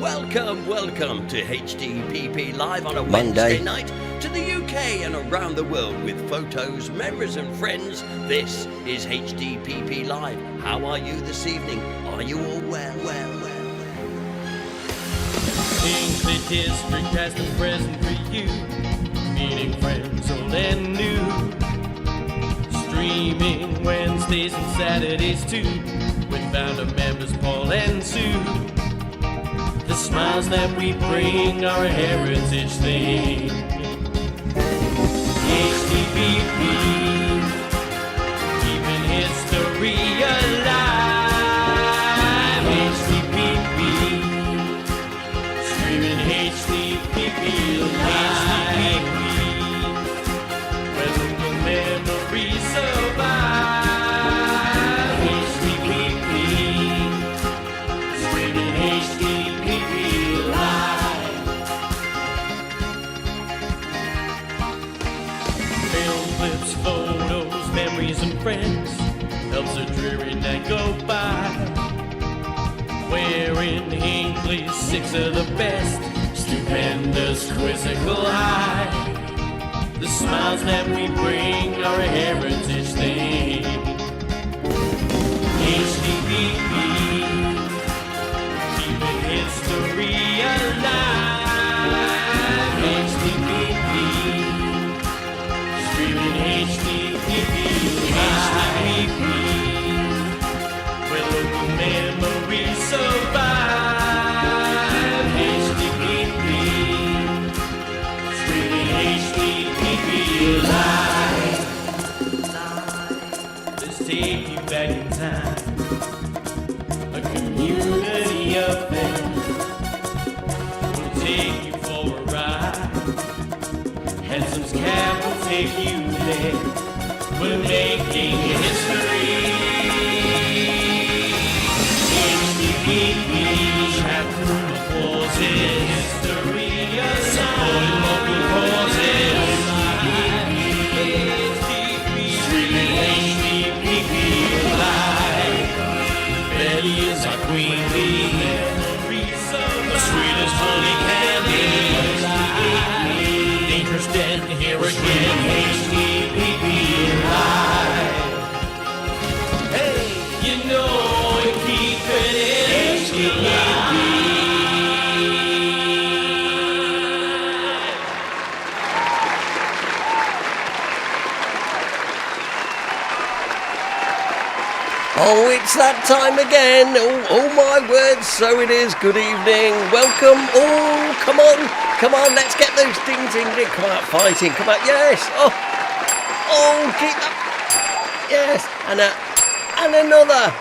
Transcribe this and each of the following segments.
Welcome to HDPP Live on a Wednesday night to the UK and around the world with photos, memories and friends. This is HDPP Live. How are you this evening? Are you all well? Hinckley District past and present for you, meeting friends old and new. Streaming Wednesdays and Saturdays too, with founder members Paul and Sue. The smiles that we bring are a heritage thing. HDPP, keeping history alive. HDPP, streaming HDPP live, where local memories survive. HDPP, streaming HDPP live. Film clips, photos, memories and friends helps a dreary night go by. Wearing Hinckley's 6 of the best, stupendous quizzical high. The smiles that we bring are a heritage thing. HDPP, keeping history alive. HDPP, streaming HDPP live, where local memories survive. HDPP, streaming HDPP live. Let's take you back in time, a community affair. We'll take you for a ride. Handsome's cab will take you there. We're making history. HDPP, chatroom applauses. History supporting local causes. Streaming HDPP live. Betty is our queen bee. The sweetest honey candy. Dangerous dead here again. HDPP live. Hey, you know we keep it in HDPP. Oh, it's that time again. Oh my words, so it is. Good evening. Welcome. Oh, come on, let's get those things in. Come out fighting. Come out, yes. Oh, keep that. Yes, and another.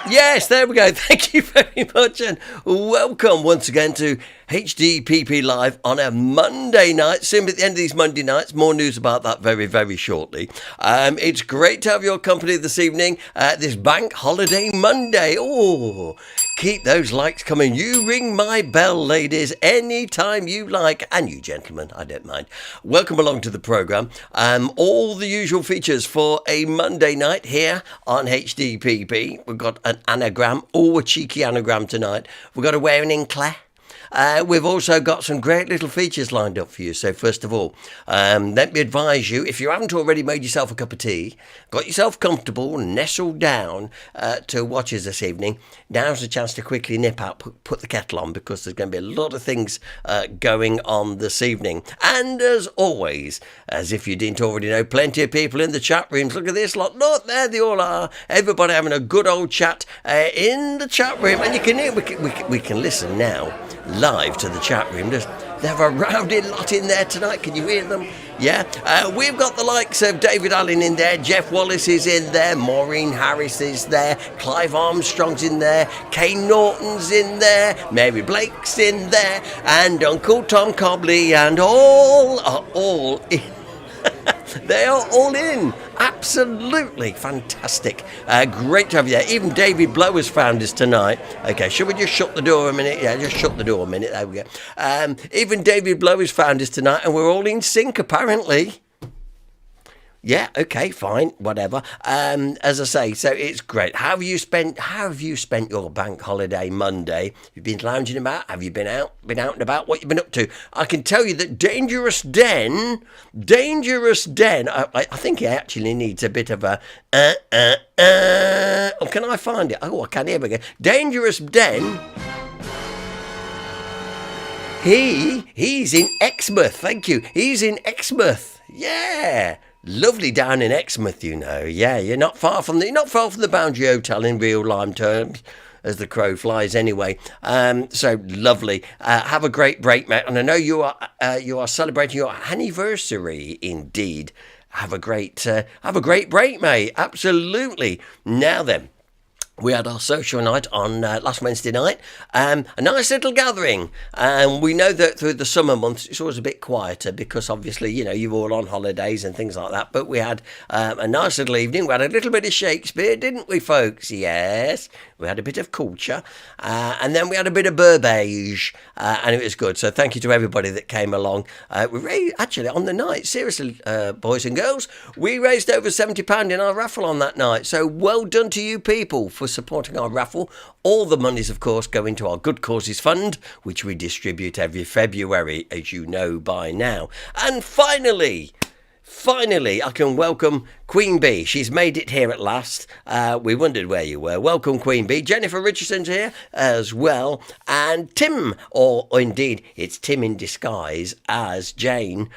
Yes, there we go. Thank you very much and welcome once again to HDPP Live on a Monday night. Soon at the end of these Monday nights. More news about that very, very shortly. It's great to have your company this evening. This bank holiday Monday. Oh, keep those likes coming. You ring my bell, ladies, anytime you like. And you gentlemen, I don't mind. Welcome along to the programme. All the usual features for a Monday night here on HDPP. We've got an anagram. Oh, a cheeky anagram tonight. We've got to wear an Hinckley. We've also got some great little features lined up for you. So first of all, let me advise you, if you haven't already made yourself a cup of tea, got yourself comfortable, nestled down to watch us this evening, now's the chance to quickly nip out, put the kettle on, because there's going to be a lot of things going on this evening. And as always, as if you didn't already know, plenty of people in the chat rooms. Look at this lot. Look, there they all are. Everybody having a good old chat in the chat room. And you can hear, we can listen now live to the chat room. They have a rowdy lot in there tonight. Can you hear them? Yeah. We've got the likes of David Allen in there. Jeff Wallace is in there. Maureen Harris is there. Clive Armstrong's in there. Kane Norton's in there. Mary Blake's in there. And Uncle Tom Cobley. And all are all in. They are all in. Absolutely fantastic. Great to have you there. Even David Blow has found us tonight. Okay, should we just shut the door a minute? Yeah, just shut the door a minute. There we go. Even David Blow has found us tonight, and we're all in sync, apparently. Yeah, okay, fine, whatever. As I say, so it's great. How have you spent your bank holiday Monday? You've been lounging about? Have you been out and about? What you been up to? I can tell you that Dangerous Den. I think it actually needs a bit of a Oh, can I find it? Oh, I can. Here we go. Dangerous Den. He's in Exmouth. Thank you. He's in Exmouth. Yeah. Lovely down in Exmouth, you know. Yeah, you're not far from the Boundary Hotel in real lime terms, as the crow flies. Anyway, so lovely. Have a great break, mate. And I know you are celebrating your anniversary. Indeed, have a great break, mate. Absolutely. Now then. We had our social night on last Wednesday night, a nice little gathering. We know that through the summer months it's always a bit quieter because obviously, you know, you're all on holidays and things like that. But we had a nice little evening. We had a little bit of Shakespeare, didn't we, folks? Yes. We had a bit of culture, and then we had a bit of Burbage, and it was good. So thank you to everybody that came along. We raised, actually, on the night, seriously, boys and girls, we raised over £70 in our raffle on that night. So well done to you people for supporting our raffle. All the monies, of course, go into our Good Causes Fund, which we distribute every February, as you know by now. And finally, I can welcome Queen Bee. She's made it here at last. We wondered where you were. Welcome, Queen Bee. Jennifer Richardson's here as well. And Tim, or indeed, it's Tim in disguise as Jane.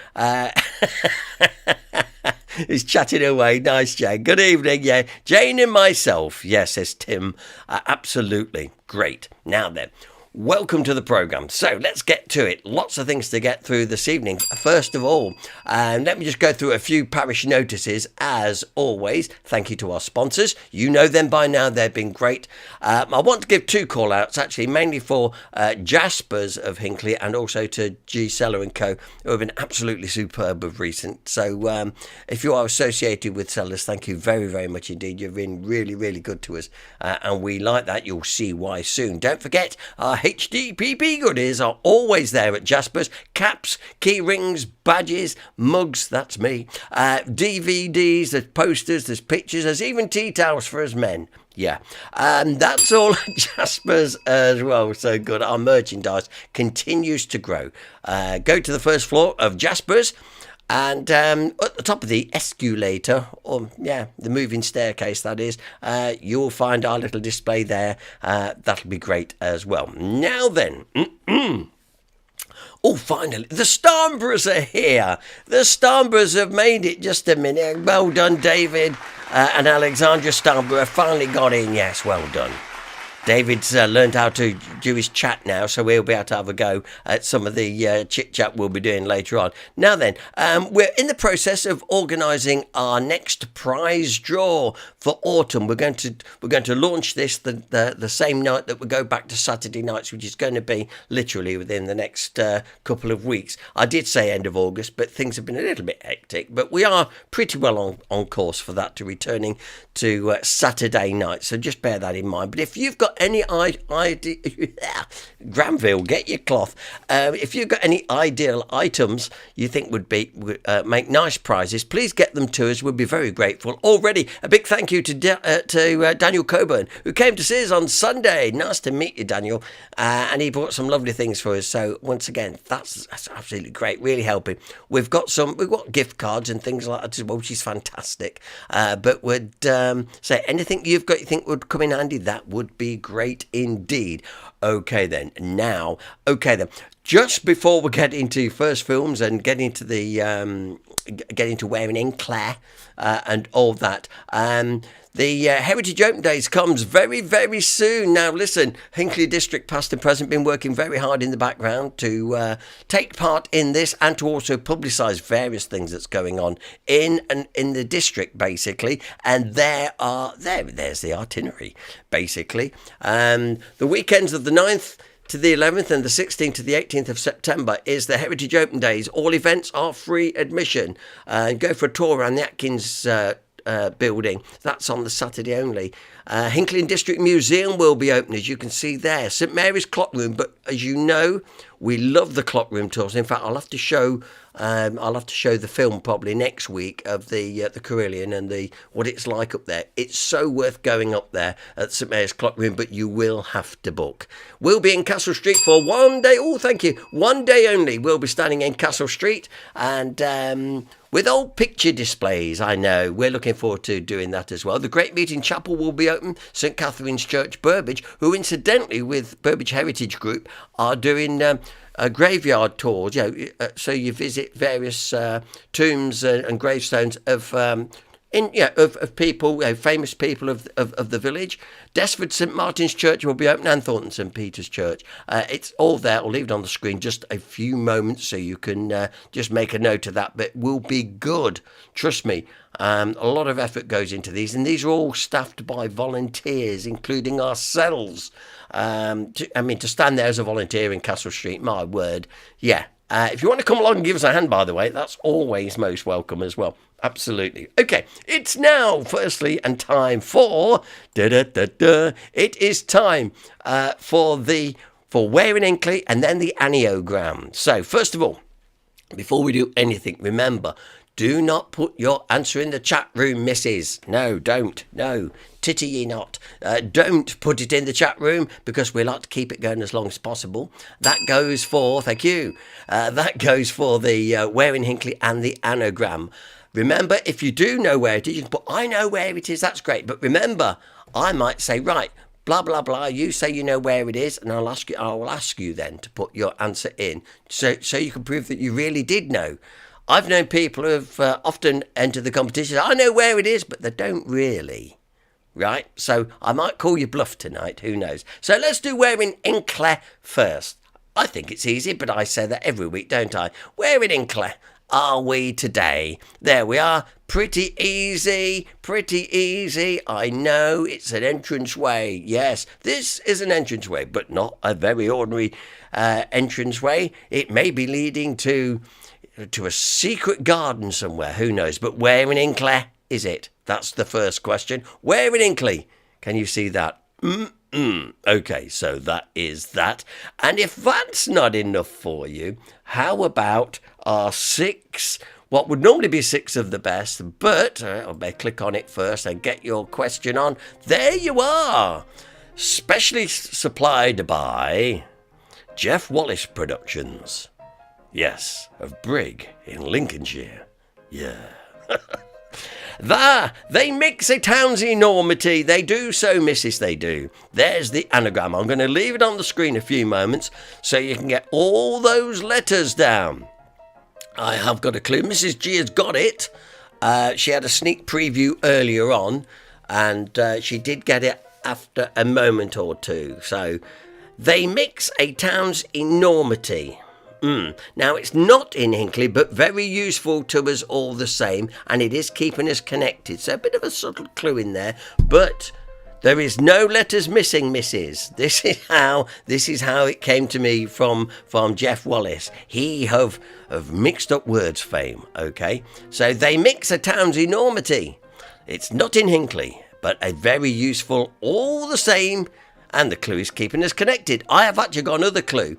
He's chatting away. Nice, Jane. Good evening. Yeah, Jane and myself. Yes, says Tim. Absolutely. Great. Now then. Welcome to the programme. So let's get to it. Lots of things to get through this evening. First of all, let me just go through a few parish notices. As always, thank you to our sponsors. You know them by now. They've been great. I want to give two call-outs, actually, mainly for Jaspers of Hinckley and also to G. Seller & Co., who have been absolutely superb of recent. So if you are associated with Sellers, thank you very, very much indeed. You've been really, really good to us, and we like that. You'll see why soon. Don't forget, our HDPP goodies are always there at Jaspers. Caps, key rings, badges, mugs, that's me, DVDs, there's posters, there's pictures, there's even tea towels for us men. Yeah, and that's all at Jaspers as well. So good. Our merchandise continues to grow. Go to the first floor of Jaspers. And at the top of the escalator, or the moving staircase, that is, you'll find our little display there. That'll be great as well. Now then, oh, finally, the Starnboroughs are here. The Starnboroughs have made it. Just a minute. Well done, David and Alexandra Starnborough finally got in. Yes, well done. David's learned how to do his chat now, so we'll be able to have a go at some of the chit-chat we'll be doing later on. Now then, we're in the process of organising our next prize draw for autumn. We're going to launch this the same night that we go back to Saturday nights, which is going to be literally within the next couple of weeks. I did say end of August, but things have been a little bit hectic. But we are pretty well on course for that, to returning to Saturday night. So just bear that in mind. But if you've got any idea, Granville, get your cloth. If you've got any ideal items you think would make nice prizes, please get them to us. We'd be very grateful. Already, a big thank you to Daniel Coburn, who came to see us on Sunday. Nice to meet you, Daniel. And he brought some lovely things for us. So once again, that's absolutely great. Really helping. We've got gift cards and things like that as well, which is fantastic. But would say anything you've got you think would come in handy, that would be great indeed. Okay then. Just before we get into first films and get into wearing in Claire and all that, the Heritage Open Days comes very, very soon. Now, listen, Hinckley District, past and present, been working very hard in the background to take part in this and to also publicise various things that's going on in the district, basically. And there's the itinerary, basically. The weekends of the 9th to the 11th and the 16th to the 18th of September is the Heritage Open Days. All events are free admission. Go for a tour around the Atkins building. That's on the Saturday only. Hinckley District Museum will be open, as you can see there. St Mary's Clock Room, but as you know, we love the clock room tours. In fact, I'll have to show the film probably next week of the Carillion and what it's like up there. It's so worth going up there at St Mary's Clock Room, but you will have to book. We'll be in Castle Street for 1 day. Oh, thank you. 1 day only. We'll be standing in Castle Street and with old picture displays. I know. We're looking forward to doing that as well. The Great Meeting Chapel will be open. St Catherine's Church, Burbage, who incidentally with Burbage Heritage Group are doing graveyard tours. So you visit various tombs and gravestones of people, famous people of the village. Desford St Martin's Church will be open and Thornton St Peter's Church. It's all there. I'll leave it on the screen just a few moments so you can just make a note of that. But it will be good. Trust me. A lot of effort goes into these, and these are all staffed by volunteers, including ourselves. To stand there as a volunteer in Castle Street, my word, yeah. If you want to come along and give us a hand, by the way, that's always most welcome as well. Absolutely. Okay, it's now, firstly, and time for... It is time for Where in Hinckley and then the Aniogram. So, first of all, before we do anything, remember... Do not put your answer in the chat room, missus. No, don't. No, titty ye not. Don't put it in the chat room because we like to keep it going as long as possible. That goes for, thank you, that goes for the Where in Hinckley and the Anagram. Remember, if you do know where it is, you can put, I know where it is, that's great. But remember, I might say, right, blah, blah, blah, you say you know where it is, and I will ask you then to put your answer in so you can prove that you really did know. I've known people who have often entered the competition. I know where it is, but they don't really. Right? So I might call you bluff tonight. Who knows? So let's do Where in Hinckley first. I think it's easy, but I say that every week, don't I? Where in Hinckley are we today? There we are. Pretty easy. Pretty easy. I know it's an entranceway. Yes, this is an entranceway, but not a very ordinary entranceway. It may be leading to a secret garden somewhere, who knows? But where in Hinckley is it? That's the first question. Where in Hinckley? Can you see that? Okay, so that is that. And if that's not enough for you, how about our 6, what would normally be 6 of the best, but I may click on it first and get your question on. There you are. Specially supplied by Jeff Wallace Productions. Yes, of Brigg in Lincolnshire. Yeah. They mix a town's enormity. They do so, missus, they do. There's the anagram. I'm going to leave it on the screen a few moments so you can get all those letters down. I have got a clue. Mrs. G has got it. She had a sneak preview earlier on, and she did get it after a moment or two. So, they mix a town's enormity. Now, it's not in Hinckley, but very useful to us all the same, and it is keeping us connected. So a bit of a subtle clue in there, but there is no letters missing, missus. This is how it came to me from Jeff Wallace. He have mixed up words fame, okay? So they mix a town's enormity. It's not in Hinckley, but a very useful all the same, and the clue is keeping us connected. I have actually got another clue.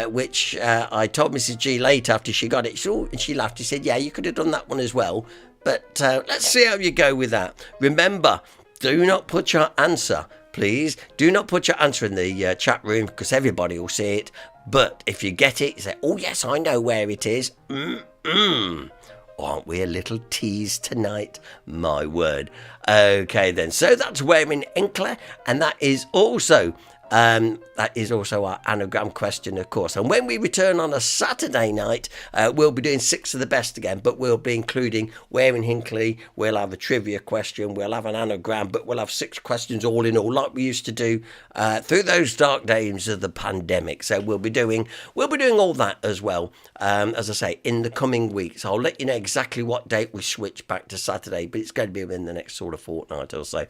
Which I told Mrs. G late after she got it. And she laughed. She said, yeah, you could have done that one as well. But let's see how you go with that. Remember, do not put your answer, please. Do not put your answer in the chat room because everybody will see it. But if you get it, you say, oh, yes, I know where it is. Aren't we a little tease tonight? My word. Okay, then. So that's Where in Hinckley. And that is also our anagram question, of course. And when we return on a Saturday night, we'll be doing 6 of the best again, but we'll be including Where in Hinckley. We'll have a trivia question, we'll have an anagram, but we'll have 6 questions all in all, like we used to do through those dark days of the pandemic. So we'll be doing all that as well, as I say, in the coming weeks. I'll let you know exactly what date we switch back to Saturday, but it's going to be within the next sort of fortnight or so.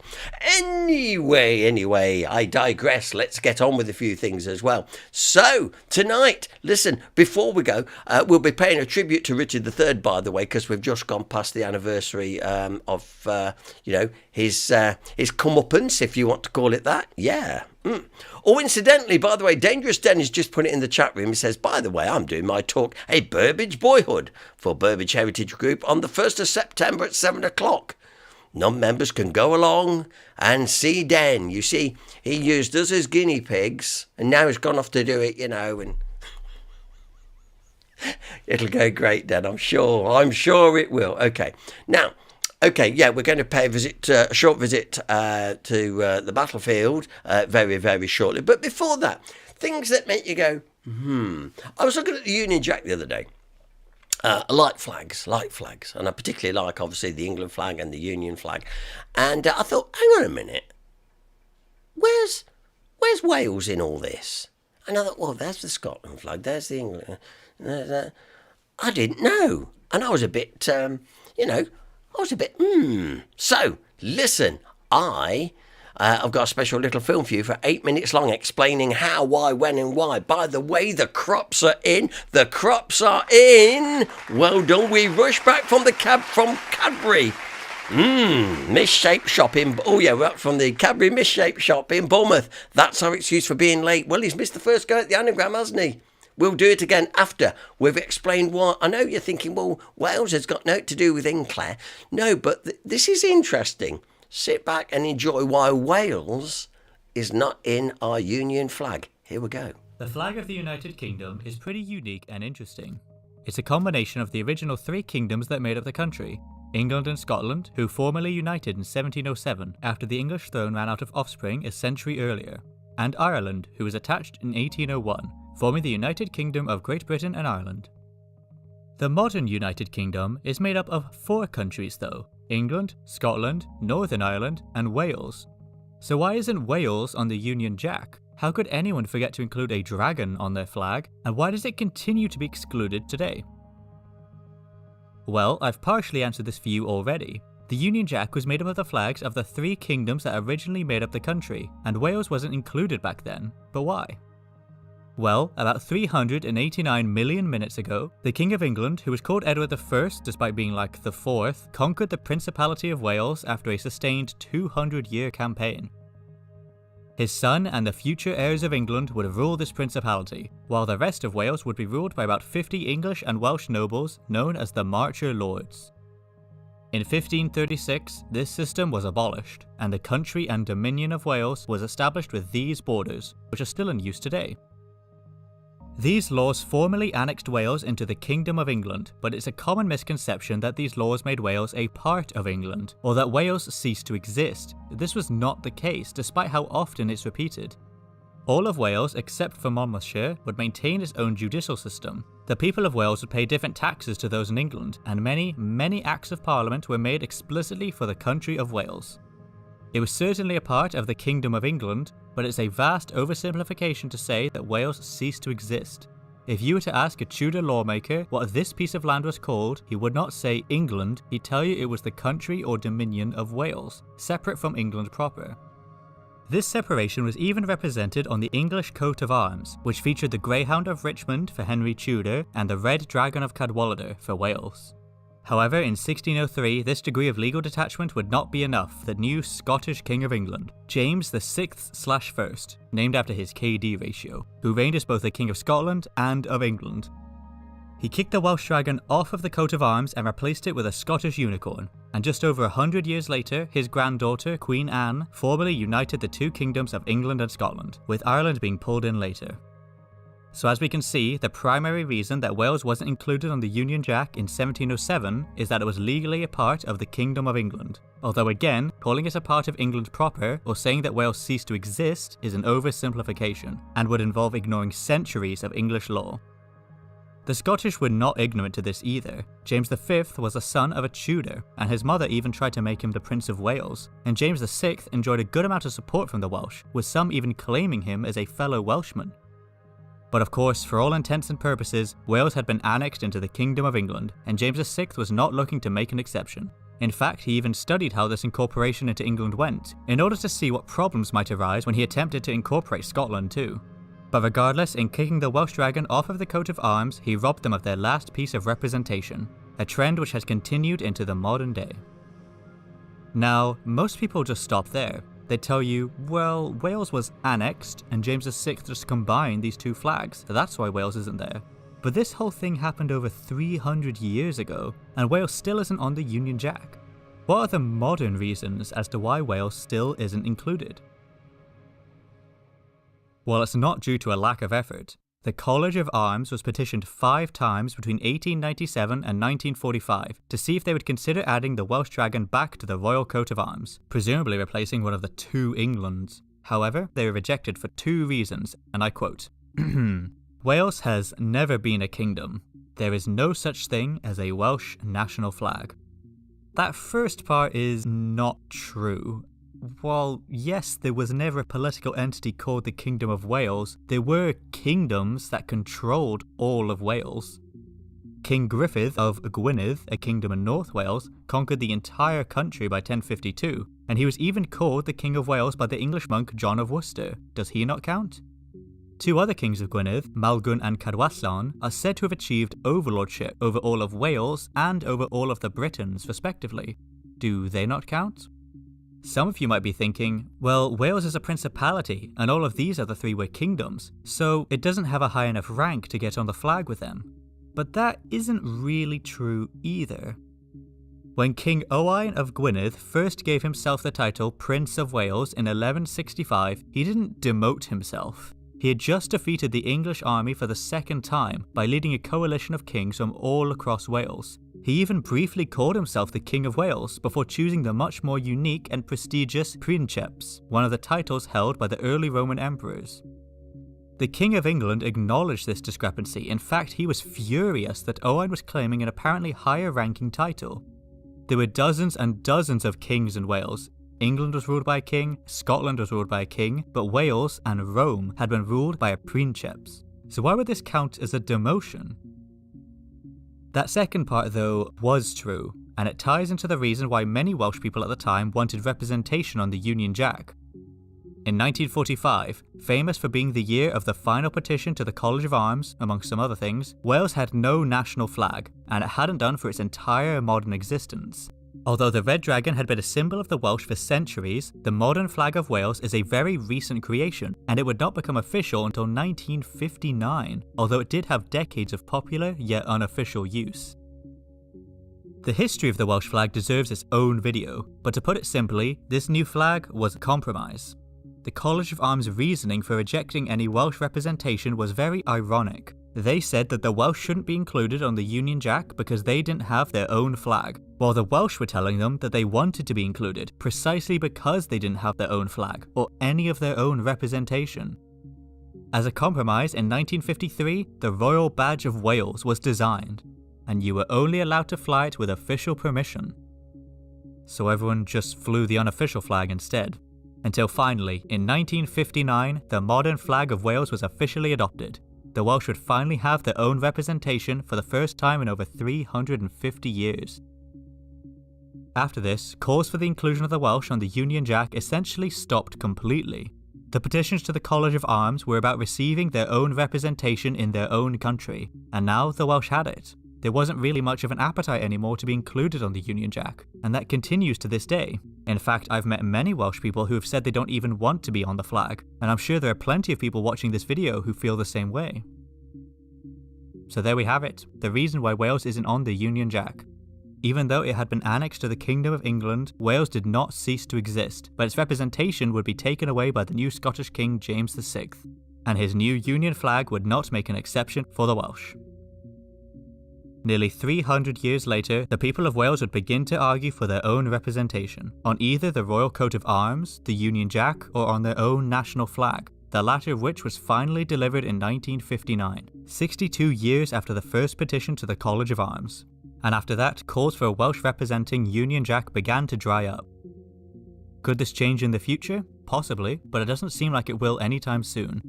Anyway, I digress. Let's let's get on with a few things as well. So tonight, listen, before we go, we'll be paying a tribute to Richard III, by the way, because we've just gone past the anniversary of his comeuppance, if you want to call it that. Yeah. Oh, incidentally, by the way, Dangerous Dennis just put it in the chat room. He says, by the way, I'm doing my talk, A Burbage Boyhood, for Burbage Heritage Group on the 1st of September at 7 o'clock. Non-members can go along and see Den. You see, he used us as guinea pigs, and now he's gone off to do it, and it'll go great, Den, I'm sure it will. Okay, now... Okay, yeah, we're going to pay a short visit to the battlefield very, very shortly. But before that, things that make you go, I was looking at the Union Jack the other day. Light flags. And I particularly like, obviously, the England flag and the Union flag. And I thought, hang on a minute. Where's Wales in all this? And I thought, well, there's the Scotland flag, there's the England. I didn't know. And I was a bit, So, listen, I've got a special little film for you for 8 minutes long explaining how, why, when and why. By the way, the crops are in. Well done. We rush back from Cadbury. Misshaped shop from the Cadbury misshaped shop in Bournemouth. That's our excuse for being late. Well, he's missed the first go at the anagram, hasn't he? We'll do it again after we've explained why. I know you're thinking, well, Wales has got nothing to do with Hinckley. No, but this is interesting. Sit back and enjoy why Wales is not in our Union flag. Here we go. The flag of the United Kingdom is pretty unique and interesting. It's a combination of the original three kingdoms that made up the country, England and Scotland, who formally united in 1707 after the English throne ran out of offspring a century earlier, and Ireland, who was attached in 1801, forming the United Kingdom of Great Britain and Ireland. The modern United Kingdom is made up of 4 countries though: England, Scotland, Northern Ireland, and Wales. So why isn't Wales on the Union Jack? How could anyone forget to include a dragon on their flag, and why does it continue to be excluded today? Well, I've partially answered this for you already. The Union Jack was made up of the flags of the 3 kingdoms that originally made up the country, and Wales wasn't included back then. But why? Well, about 389 million minutes ago, the King of England, who was called Edward I despite being like the 4th, conquered the Principality of Wales after a sustained 200-year campaign. His son and the future heirs of England would rule this principality, while the rest of Wales would be ruled by about 50 English and Welsh nobles known as the Marcher Lords. In 1536, this system was abolished, and the country and dominion of Wales was established with these borders, which are still in use today. These laws formally annexed Wales into the Kingdom of England, but it's a common misconception that these laws made Wales a part of England, or that Wales ceased to exist. This was not the case, despite how often it's repeated. All of Wales, except for Monmouthshire, would maintain its own judicial system. The people of Wales would pay different taxes to those in England, and many Acts of Parliament were made explicitly for the country of Wales. It was certainly a part of the Kingdom of England, but it's a vast oversimplification to say that Wales ceased to exist. If you were to ask a Tudor lawmaker what this piece of land was called, he would not say England, he'd tell you it was the country or dominion of Wales, separate from England proper. This separation was even represented on the English coat of arms, which featured the Greyhound of Richmond for Henry Tudor and the Red Dragon of Cadwallader for Wales. However, in 1603, this degree of legal detachment would not be enough for the new Scottish King of England, James VI/1, named after his KD ratio, who reigned as both the King of Scotland and of England. He kicked the Welsh dragon off of the coat of arms and replaced it with a Scottish unicorn, and just over 100 years later, his granddaughter, Queen Anne, formally united the 2 kingdoms of England and Scotland, with Ireland being pulled in later. So as we can see, the primary reason that Wales wasn't included on the Union Jack in 1707 is that it was legally a part of the Kingdom of England. Although again, calling it a part of England proper, or saying that Wales ceased to exist, is an oversimplification, and would involve ignoring centuries of English law. The Scottish were not ignorant to this either. James V was a son of a Tudor, and his mother even tried to make him the Prince of Wales, and James VI enjoyed a good amount of support from the Welsh, with some even claiming him as a fellow Welshman. But of course, for all intents and purposes, Wales had been annexed into the Kingdom of England, and James VI was not looking to make an exception. In fact, he even studied how this incorporation into England went, in order to see what problems might arise when he attempted to incorporate Scotland too. But regardless, in kicking the Welsh dragon off of the coat of arms, he robbed them of their last piece of representation, a trend which has continued into the modern day. Now, most people just stop there. They tell you, well, Wales was annexed and James VI just combined these two flags, so that's why Wales isn't there. But this whole thing happened over 300 years ago, and Wales still isn't on the Union Jack. What are the modern reasons as to why Wales still isn't included? Well, it's not due to a lack of effort. The College of Arms was petitioned 5 times between 1897 and 1945 to see if they would consider adding the Welsh dragon back to the royal coat of arms, presumably replacing one of the 2 Englands. However, they were rejected for 2 reasons, and I quote, "Wales has never been a kingdom. There is no such thing as a Welsh national flag." That first part is not true. While yes, there was never a political entity called the Kingdom of Wales, there were kingdoms that controlled all of Wales. King Griffith of Gwynedd, a kingdom in North Wales, conquered the entire country by 1052, and he was even called the King of Wales by the English monk John of Worcester. Does he not count? 2 other kings of Gwynedd, Maelgwn and Cadwallon, are said to have achieved overlordship over all of Wales and over all of the Britons, respectively. Do they not count? Some of you might be thinking, well, Wales is a principality, and all of these other 3 were kingdoms, so it doesn't have a high enough rank to get on the flag with them. But that isn't really true either. When King Owain of Gwynedd first gave himself the title Prince of Wales in 1165, he didn't demote himself. He had just defeated the English army for the 2nd time by leading a coalition of kings from all across Wales. He even briefly called himself the King of Wales before choosing the much more unique and prestigious Princeps, one of the titles held by the early Roman emperors. The King of England acknowledged this discrepancy. In fact, he was furious that Owain was claiming an apparently higher ranking title. There were dozens and dozens of kings in Wales. England was ruled by a king, Scotland was ruled by a king, but Wales and Rome had been ruled by a Princeps. So why would this count as a demotion? That second part, though, was true, and it ties into the reason why many Welsh people at the time wanted representation on the Union Jack. In 1945, famous for being the year of the final petition to the College of Arms, amongst some other things, Wales had no national flag, and it hadn't done for its entire modern existence. Although the red dragon had been a symbol of the Welsh for centuries, the modern flag of Wales is a very recent creation, and it would not become official until 1959, although it did have decades of popular yet unofficial use. The history of the Welsh flag deserves its own video, but to put it simply, this new flag was a compromise. The College of Arms' reasoning for rejecting any Welsh representation was very ironic. They said that the Welsh shouldn't be included on the Union Jack because they didn't have their own flag, while the Welsh were telling them that they wanted to be included precisely because they didn't have their own flag or any of their own representation. As a compromise, in 1953, the Royal Badge of Wales was designed, and you were only allowed to fly it with official permission. So everyone just flew the unofficial flag instead. Until finally, in 1959, the modern flag of Wales was officially adopted. The Welsh would finally have their own representation for the first time in over 350 years. After this, calls for the inclusion of the Welsh on the Union Jack essentially stopped completely. The petitions to the College of Arms were about receiving their own representation in their own country, and now the Welsh had it. There wasn't really much of an appetite anymore to be included on the Union Jack, and that continues to this day. In fact, I've met many Welsh people who have said they don't even want to be on the flag, and I'm sure there are plenty of people watching this video who feel the same way. So there we have it, the reason why Wales isn't on the Union Jack. Even though it had been annexed to the Kingdom of England, Wales did not cease to exist, but its representation would be taken away by the new Scottish King James VI, and his new Union flag would not make an exception for the Welsh. Nearly 300 years later, the people of Wales would begin to argue for their own representation, on either the Royal Coat of Arms, the Union Jack, or on their own national flag, the latter of which was finally delivered in 1959, 62 years after the first petition to the College of Arms. And after that, calls for a Welsh representing Union Jack began to dry up. Could this change in the future? Possibly, but it doesn't seem like it will anytime soon.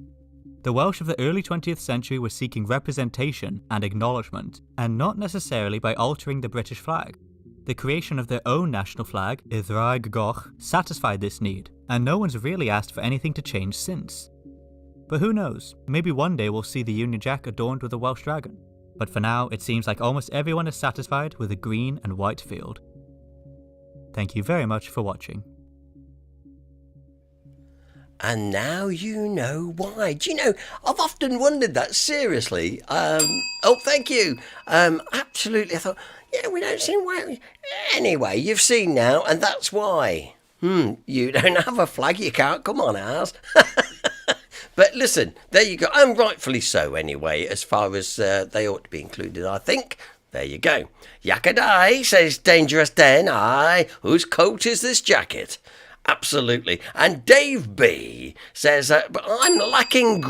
The Welsh of the early 20th century were seeking representation and acknowledgement, and not necessarily by altering the British flag. The creation of their own national flag, Idraig Goch, satisfied this need, and no one's really asked for anything to change since. But who knows, maybe one day we'll see the Union Jack adorned with a Welsh dragon. But for now, it seems like almost everyone is satisfied with a green and white field. Thank you very much for watching. And now you know why. Do you know, I've often wondered that, seriously. Oh, thank you. Absolutely, I thought, yeah, we don't seem why. Anyway, you've seen now, and that's why. You don't have a flag, you can't come on ours. But listen, there you go, and rightfully so anyway, as far as they ought to be included, I think. There you go. Yakadai, says Dangerous Den. Aye, whose coat is this jacket? Absolutely. And Dave B says, but I'm lacking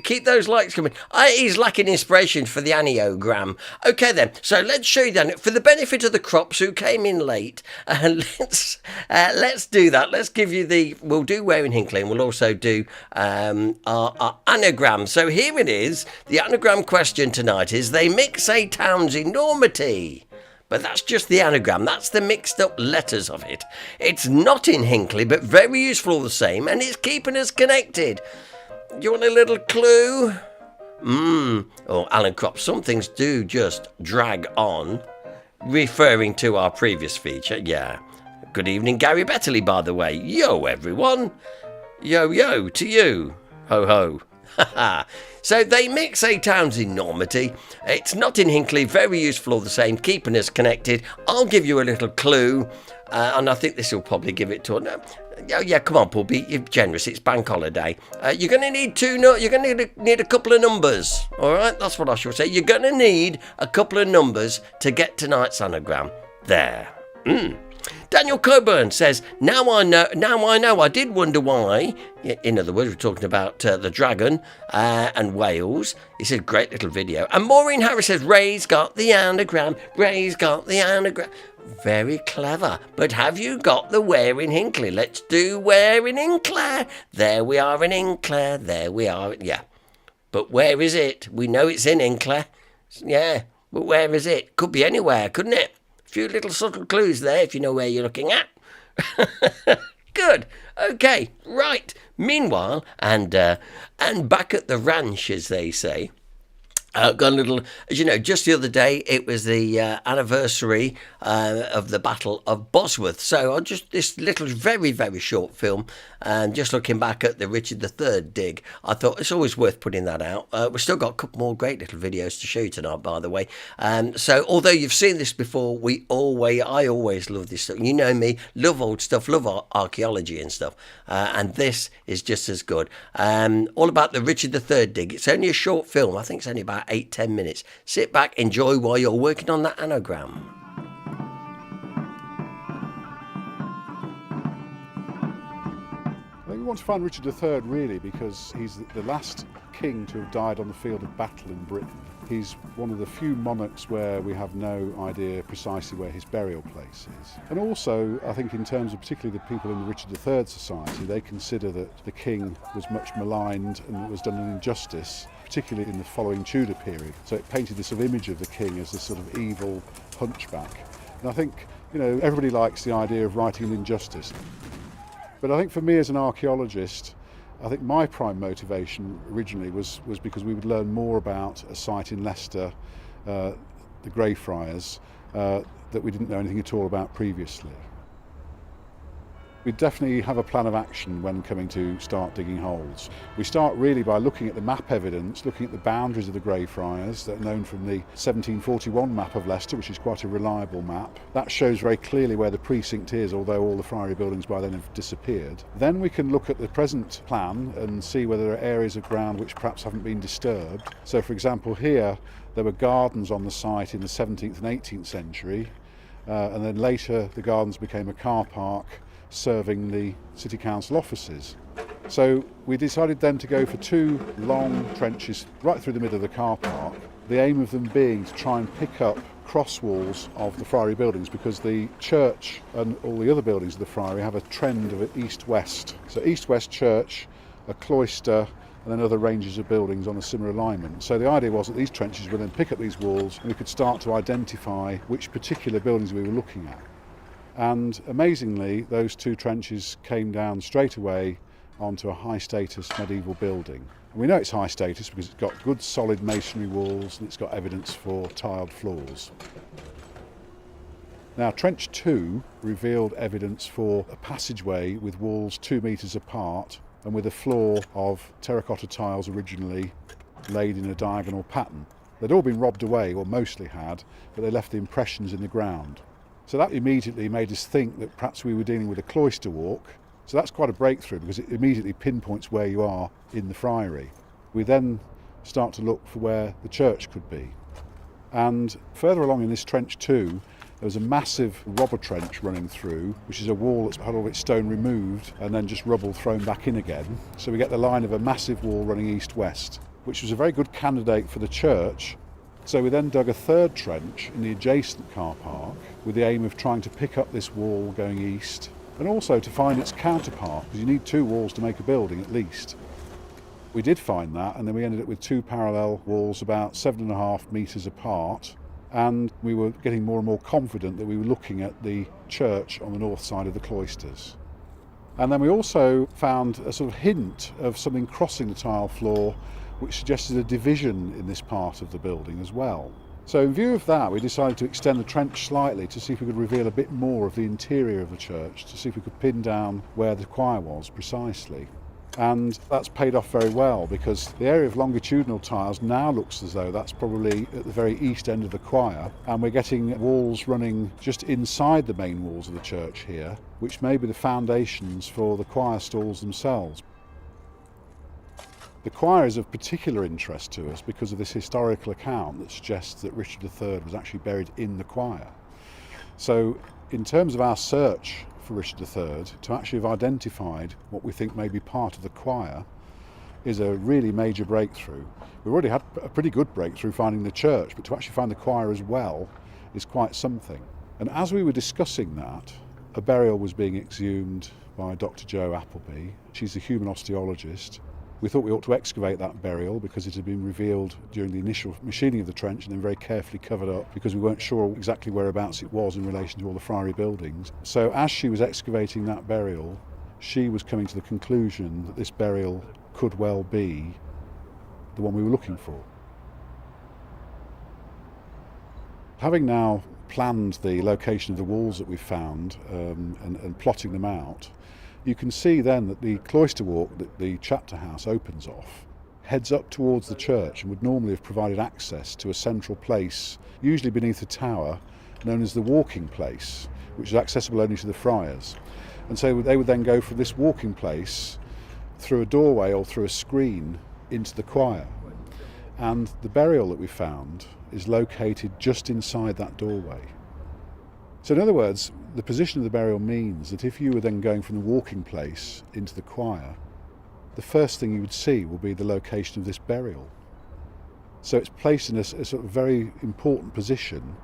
keep those likes coming. He's lacking inspiration for the aniogram. Okay then, so let's show you then, for the benefit of the crops who came in late, let's do that. Let's give you we'll do Where in Hinckley, and we'll also do our anagram. So here it is. The anagram question tonight is, they mix a town's enormity. But that's just the anagram, that's the mixed up letters of it. It's not in Hinckley, but very useful all the same, and it's keeping us connected. Do you want a little clue? Oh, Alan Cropp, some things do just drag on, referring to our previous feature, yeah. Good evening, Gary Betterley, by the way. Yo, everyone. Yo, to you. Ho, ho. So they mix a town's enormity. It's not in Hinckley, very useful all the same, keeping us connected. I'll give you a little clue, and I think this will probably give it to us. Oh yeah, come on, Paul, be generous, it's bank holiday. You're going to need you're going to need a couple of numbers, all right? That's what I shall say. You're going to need a couple of numbers to get tonight's anagram. There. Daniel Coburn says, now I know, I did wonder why. In other words, we're talking about the dragon and Wales. He said, great little video. And Maureen Harris says, Ray's got the anagram. Very clever. But have you got the Where in Hinckley? Let's do Where in Hinckley. There we are in Hinckley. There we are. Yeah. But where is it? We know it's in Hinckley. Yeah. But where is it? Could be anywhere, couldn't it? Few little subtle clues there if you know where you're looking at. Good. Okay. Right. Meanwhile, and back at the ranch, as they say, got a little, as you know, just the other day, it was the anniversary of the Battle of Bosworth. So this little very, very short film, and just looking back at the Richard III dig, I thought it's always worth putting that out. We've still got a couple more great little videos to show you tonight, by the way. So although you've seen this before, I always love this stuff. You know me, love old stuff, love archaeology and stuff. And this is just as good. All about the Richard III dig. It's only a short film. I think it's only about 8-10 minutes. Sit back, enjoy while you're working on that anagram. We want to find Richard III really because he's the last king to have died on the field of battle in Britain. He's one of the few monarchs where we have no idea precisely where his burial place is. And also, I think in terms of particularly the people in the Richard III Society, they consider that the king was much maligned and was done an injustice, particularly in the following Tudor period. So it painted this sort of image of the king as this sort of evil hunchback. And I think, you know, everybody likes the idea of righting an injustice. But I think for me as an archaeologist, I think my prime motivation originally was because we would learn more about a site in Leicester, the Greyfriars, that we didn't know anything at all about previously. We definitely have a plan of action when coming to start digging holes. We start really by looking at the map evidence, looking at the boundaries of the Greyfriars that are known from the 1741 map of Leicester, which is quite a reliable map. That shows very clearly where the precinct is, although all the friary buildings by then have disappeared. Then we can look at the present plan and see whether there are areas of ground which perhaps haven't been disturbed. So for example here, there were gardens on the site in the 17th and 18th century, and then later the gardens became a car park serving the City Council offices. So we decided then to go for two long trenches right through the middle of the car park, the aim of them being to try and pick up cross walls of the friary buildings, because the church and all the other buildings of the friary have a trend of east-west. So east-west church, a cloister and then other ranges of buildings on a similar alignment. So the idea was that these trenches would then pick up these walls and we could start to identify which particular buildings we were looking at. And amazingly, those 2 trenches came down straight away onto a high status medieval building. And we know it's high status because it's got good solid masonry walls and it's got evidence for tiled floors. Now, Trench 2 revealed evidence for a passageway with walls 2 metres apart and with a floor of terracotta tiles originally laid in a diagonal pattern. They'd all been robbed away, or mostly had, but they left the impressions in the ground. So that immediately made us think that perhaps we were dealing with a cloister walk. So that's quite a breakthrough because it immediately pinpoints where you are in the friary. We then start to look for where the church could be. And further along in this Trench 2, there was a massive robber trench running through, which is a wall that's had all its stone removed and then just rubble thrown back in again. So we get the line of a massive wall running east-west, which was a very good candidate for the church. So we then dug a 3rd trench in the adjacent car park with the aim of trying to pick up this wall going east and also to find its counterpart, because you need 2 walls to make a building at least. We did find that, and then we ended up with 2 parallel walls about 7.5 metres apart, and we were getting more and more confident that we were looking at the church on the north side of the cloisters. And then we also found a sort of hint of something crossing the tile floor which suggested a division in this part of the building as well. So in view of that, we decided to extend the trench slightly to see if we could reveal a bit more of the interior of the church, to see if we could pin down where the choir was precisely. And that's paid off very well, because the area of longitudinal tiles now looks as though that's probably at the very east end of the choir, and we're getting walls running just inside the main walls of the church here, which may be the foundations for the choir stalls themselves. The choir is of particular interest to us because of this historical account that suggests that Richard III was actually buried in the choir. So in terms of our search for Richard III, to actually have identified what we think may be part of the choir is a really major breakthrough. We've already had a pretty good breakthrough finding the church, but to actually find the choir as well is quite something. And as we were discussing that, a burial was being exhumed by Dr. Jo Appleby. She's a human osteologist. We thought we ought to excavate that burial because it had been revealed during the initial machining of the trench and then very carefully covered up because we weren't sure exactly whereabouts it was in relation to all the friary buildings. So as she was excavating that burial, she was coming to the conclusion that this burial could well be the one we were looking for. Having now planned the location of the walls that we found and plotting them out, you can see then that the cloister walk that the chapter house opens off heads up towards the church and would normally have provided access to a central place, usually beneath a tower, known as the walking place, which is accessible only to the friars. And so they would then go from this walking place through a doorway or through a screen into the choir. And the burial that we found is located just inside that doorway. So in other words, the position of the burial means that if you were then going from the walking place into the choir, the first thing you would see will be the location of this burial. So it's placed in a sort of very important position,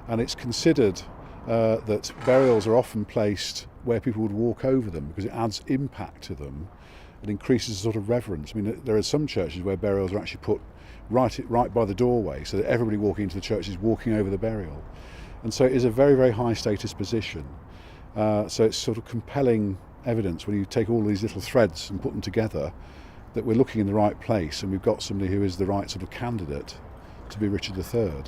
and it's considered that burials are often placed where people would walk over them because it adds impact to them and increases the sort of reverence. I mean, there are some churches where burials are actually put right by the doorway so that everybody walking into the church is walking over the burial. And so it is a very, very high status position. So it's sort of compelling evidence when you take all these little threads and put them together that we're looking in the right place and we've got somebody who is the right sort of candidate to be Richard III.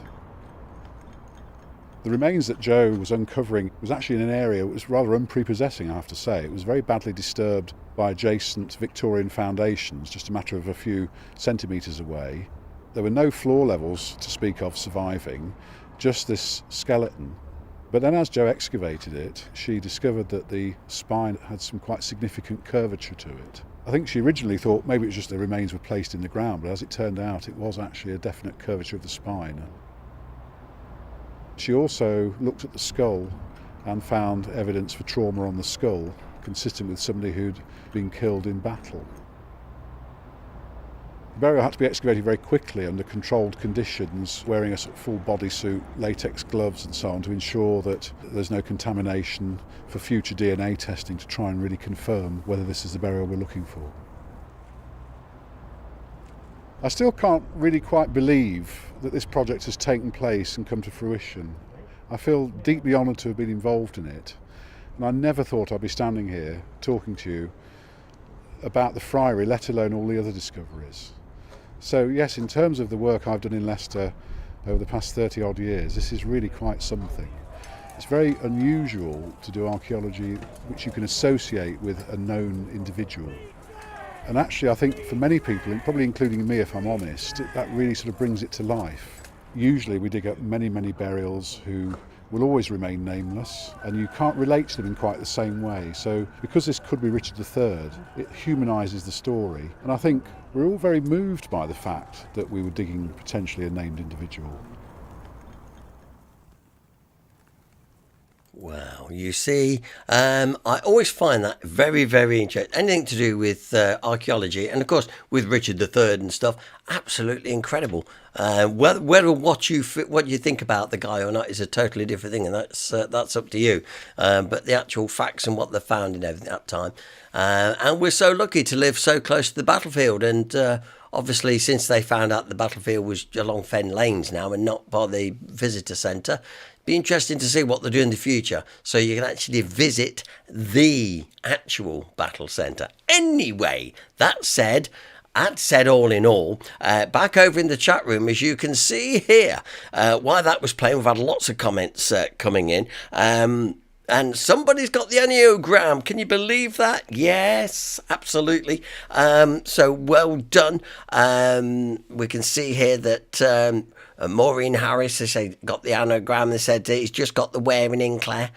The remains that Jo was uncovering was actually in an area that was rather unprepossessing, I have to say. It was very badly disturbed by adjacent Victorian foundations, just a matter of a few centimetres away. There were no floor levels to speak of surviving, just this skeleton. But then as Jo excavated it, she discovered that the spine had some quite significant curvature to it. I think she originally thought maybe it was just the remains were placed in the ground, but as it turned out, it was actually a definite curvature of the spine. She also looked at the skull and found evidence for trauma on the skull, consistent with somebody who'd been killed in battle. The burial had to be excavated very quickly under controlled conditions, wearing a sort of full bodysuit, latex gloves and so on to ensure that there's no contamination for future DNA testing to try and really confirm whether this is the burial we're looking for. I still can't really quite believe that this project has taken place and come to fruition. I feel deeply honoured to have been involved in it, and I never thought I'd be standing here talking to you about the Friary, let alone all the other discoveries. So yes, in terms of the work I've done in Leicester over the past 30 odd years, this is really quite something. It's very unusual to do archaeology which you can associate with a known individual. And actually I think for many people, and probably including me if I'm honest, that really sort of brings it to life. Usually we dig up many burials who will always remain nameless, and you can't relate to them in quite the same way. So because this could be Richard III, it humanises the story. And I think we're all very moved by the fact that we were digging potentially a named individual. Wow, you see, I always find that very, very interesting. Anything to do with archaeology, and of course with Richard III and stuff, absolutely incredible. Whether what you think about the guy or not is a totally different thing, and that's up to you. But the actual facts and what they found and everything at that time, and we're so lucky to live so close to the battlefield. And obviously, since they found out the battlefield was along Fen Lanes now and not by the visitor centre, be interesting to see what they do in the future, so you can actually visit the actual battle centre. Anyway, that said all in all, back over in the chat room, as you can see here, while that was playing, we've had lots of comments coming in. And somebody's got the enneagram. Can you believe that? Yes, absolutely. So well done. We can see here that Maureen Harris has got the anagram. They said he's just got the wearing in, Claire.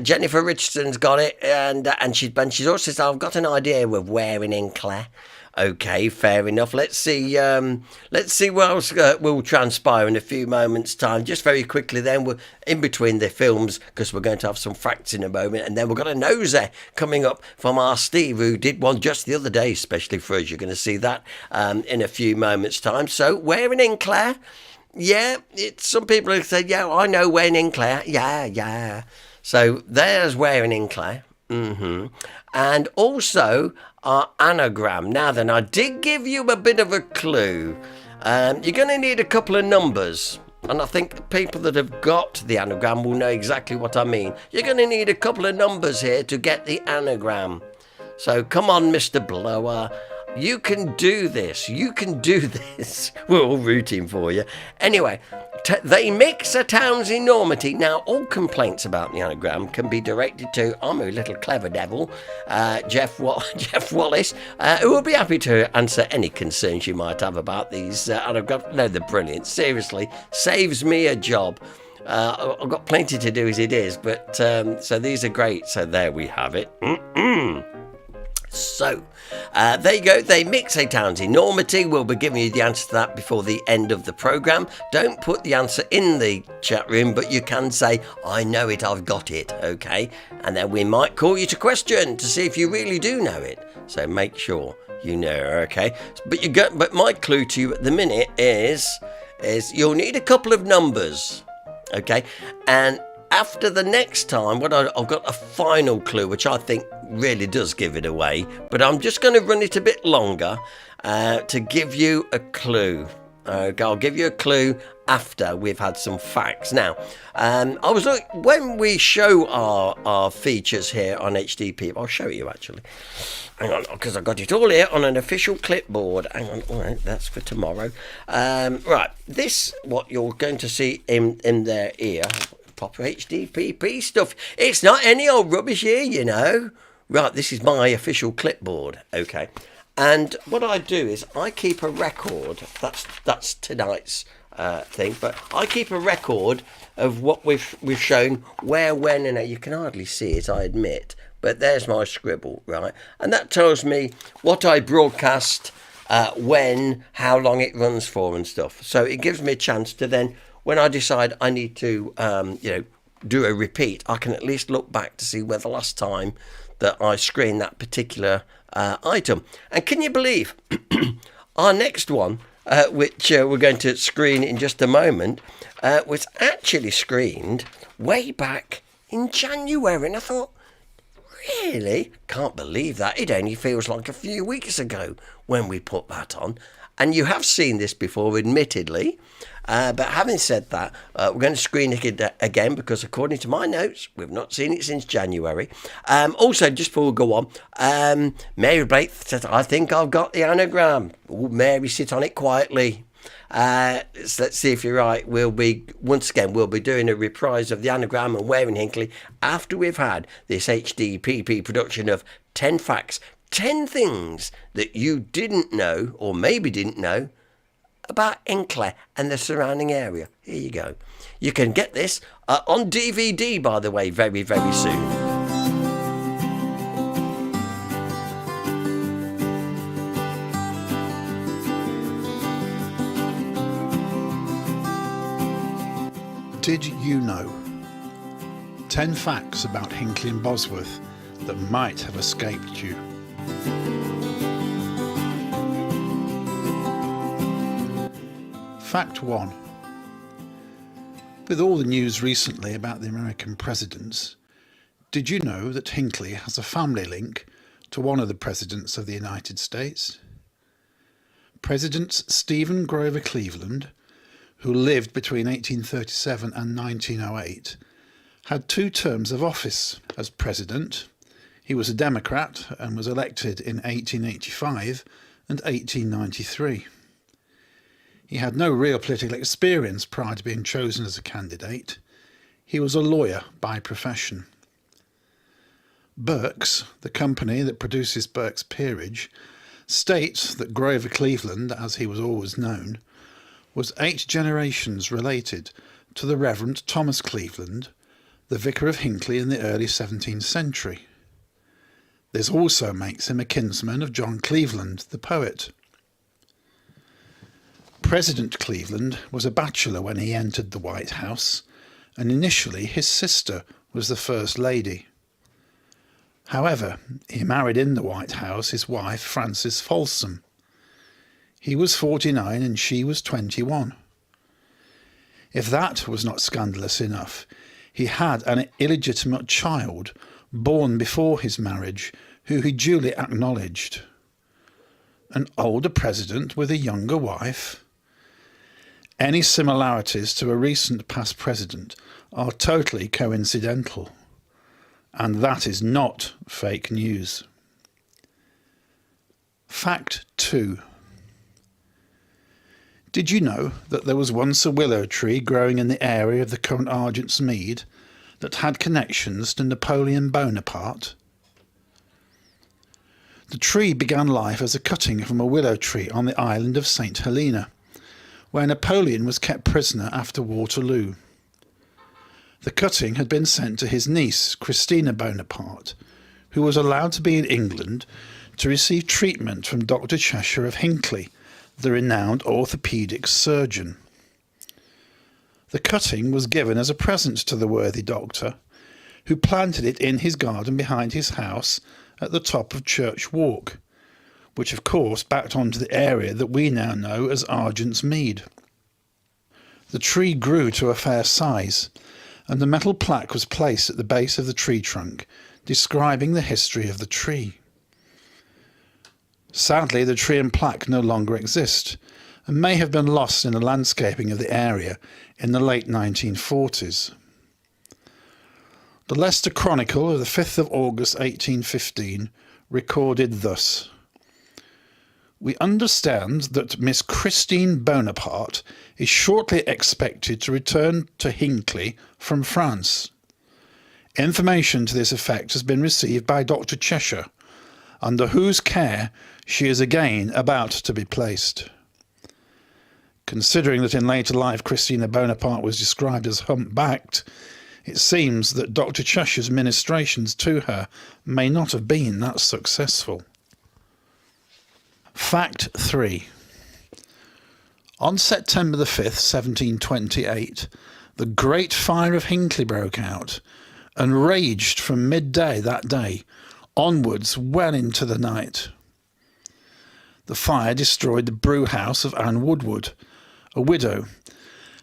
Jennifer Richardson's got it, and she's also said, I've got an idea of wearing in, Claire. Okay, fair enough. Let's see what else will transpire in a few moments' time. Just very quickly then, we're in between the films because we're going to have some facts in a moment, and then we've got a nosy coming up from our Steve, who did one just the other day, especially for us. You're going to see that in a few moments' time. So, wearing in, Claire? Yeah, some people have said, yeah, I know wearing in, Claire. Yeah. So, there's wearing in, Claire. And also our anagram. Now then, I did give you a bit of a clue. You're going to need a couple of numbers, and I think people that have got the anagram will know exactly what I mean. You're going to need a couple of numbers here to get the anagram. So come on, Mr. Blower. You can do this. We're all rooting for you. Anyway, they mix a town's enormity. Now, all complaints about the anagram can be directed to I'm a little clever devil, Jeff Wallace, who will be happy to answer any concerns you might have about these anagrams. No, they're brilliant. Seriously, saves me a job. I've got plenty to do as it is, but so these are great. So there we have it. So, there you go. They mix a town's enormity. We'll be giving you the answer to that before the end of the programme. Don't put the answer in the chat room, but you can say, I know it, I've got it, okay? And then we might call you to question to see if you really do know it. So make sure you know, okay? But my clue to you at the minute is you'll need a couple of numbers, okay? And after the next time, I've got a final clue, which I think really does give it away, but I'm just going to run it a bit longer to give you a clue. Okay, I'll give you a clue after we've had some facts. Now, when we show our features here on HDPP, I'll show you actually. Hang on, because I've got it all here on an official clipboard. Hang on, all right, that's for tomorrow. Right, this, what you're going to see in their ear, proper HDPP stuff. It's not any old rubbish here, you know. Right, this is my official clipboard, okay. And what I do is I keep a record. That's tonight's thing, but I keep a record of what we've shown, where, when, and how. You can hardly see it, I admit, but there's my scribble, right? And that tells me what I broadcast, when, how long it runs for, and stuff. So it gives me a chance to then, when I decide I need to, do a repeat, I can at least look back to see where the last time that I screened that particular item. And can you believe our next one, which we're going to screen in just a moment, was actually screened way back in January. And I thought, really? Can't believe that. It only feels like a few weeks ago when we put that on. And you have seen this before, admittedly. But having said that, we're going to screen it again because according to my notes, we've not seen it since January. Also, just before we go on, Mary Blake said, I think I've got the anagram. Ooh, Mary, sit on it quietly. So let's see if you're right. We'll be doing a reprise of the anagram and Where in Hinckley after we've had this HDPP production of 10 facts, 10 things that you didn't know or maybe didn't know about Hinckley and the surrounding area. Here you go. You can get this on DVD, by the way, very, very soon. Did you know? 10 facts about Hinckley and Bosworth that might have escaped you. Fact 1. With all the news recently about the American presidents, did you know that Hinckley has a family link to one of the presidents of the United States? President Stephen Grover Cleveland, who lived between 1837 and 1908, had 2 terms of office as president. He was a Democrat and was elected in 1885 and 1893. He had no real political experience prior to being chosen as a candidate. He was a lawyer by profession. Burke's, the company that produces Burke's Peerage, states that Grover Cleveland, as he was always known, was 8 generations related to the Reverend Thomas Cleveland, the vicar of Hinckley in the early 17th century. This also makes him a kinsman of John Cleveland, the poet. President Cleveland was a bachelor when he entered the White House, and initially his sister was the First Lady. However, he married in the White House his wife, Frances Folsom. He was 49 and she was 21. If that was not scandalous enough, he had an illegitimate child born before his marriage who he duly acknowledged. An older president with a younger wife? Any similarities to a recent past president are totally coincidental. And that is not fake news. Fact 2. Did you know that there was once a willow tree growing in the area of the current Argent's Mead that had connections to Napoleon Bonaparte? The tree began life as a cutting from a willow tree on the island of St. Helena, where Napoleon was kept prisoner after Waterloo. The cutting had been sent to his niece, Christina Bonaparte, who was allowed to be in England to receive treatment from Dr. Cheshire of Hinckley, the renowned orthopaedic surgeon. The cutting was given as a present to the worthy doctor, who planted it in his garden behind his house at the top of Church Walk, which of course backed onto the area that we now know as Argent's Mead. The tree grew to a fair size, and a metal plaque was placed at the base of the tree trunk, describing the history of the tree. Sadly, the tree and plaque no longer exist, and may have been lost in the landscaping of the area in the late 1940s. The Leicester Chronicle of the 5th of August 1815 recorded thus: "We understand that Miss Christine Bonaparte is shortly expected to return to Hinckley from France. Information to this effect has been received by Dr. Cheshire, under whose care she is again about to be placed." Considering that in later life Christina Bonaparte was described as humpbacked, it seems that Dr. Cheshire's ministrations to her may not have been that successful. Fact 3. On September the 5th, 1728, the Great Fire of Hinckley broke out and raged from midday that day onwards well into the night. The fire destroyed the brew house of Anne Woodward, a widow,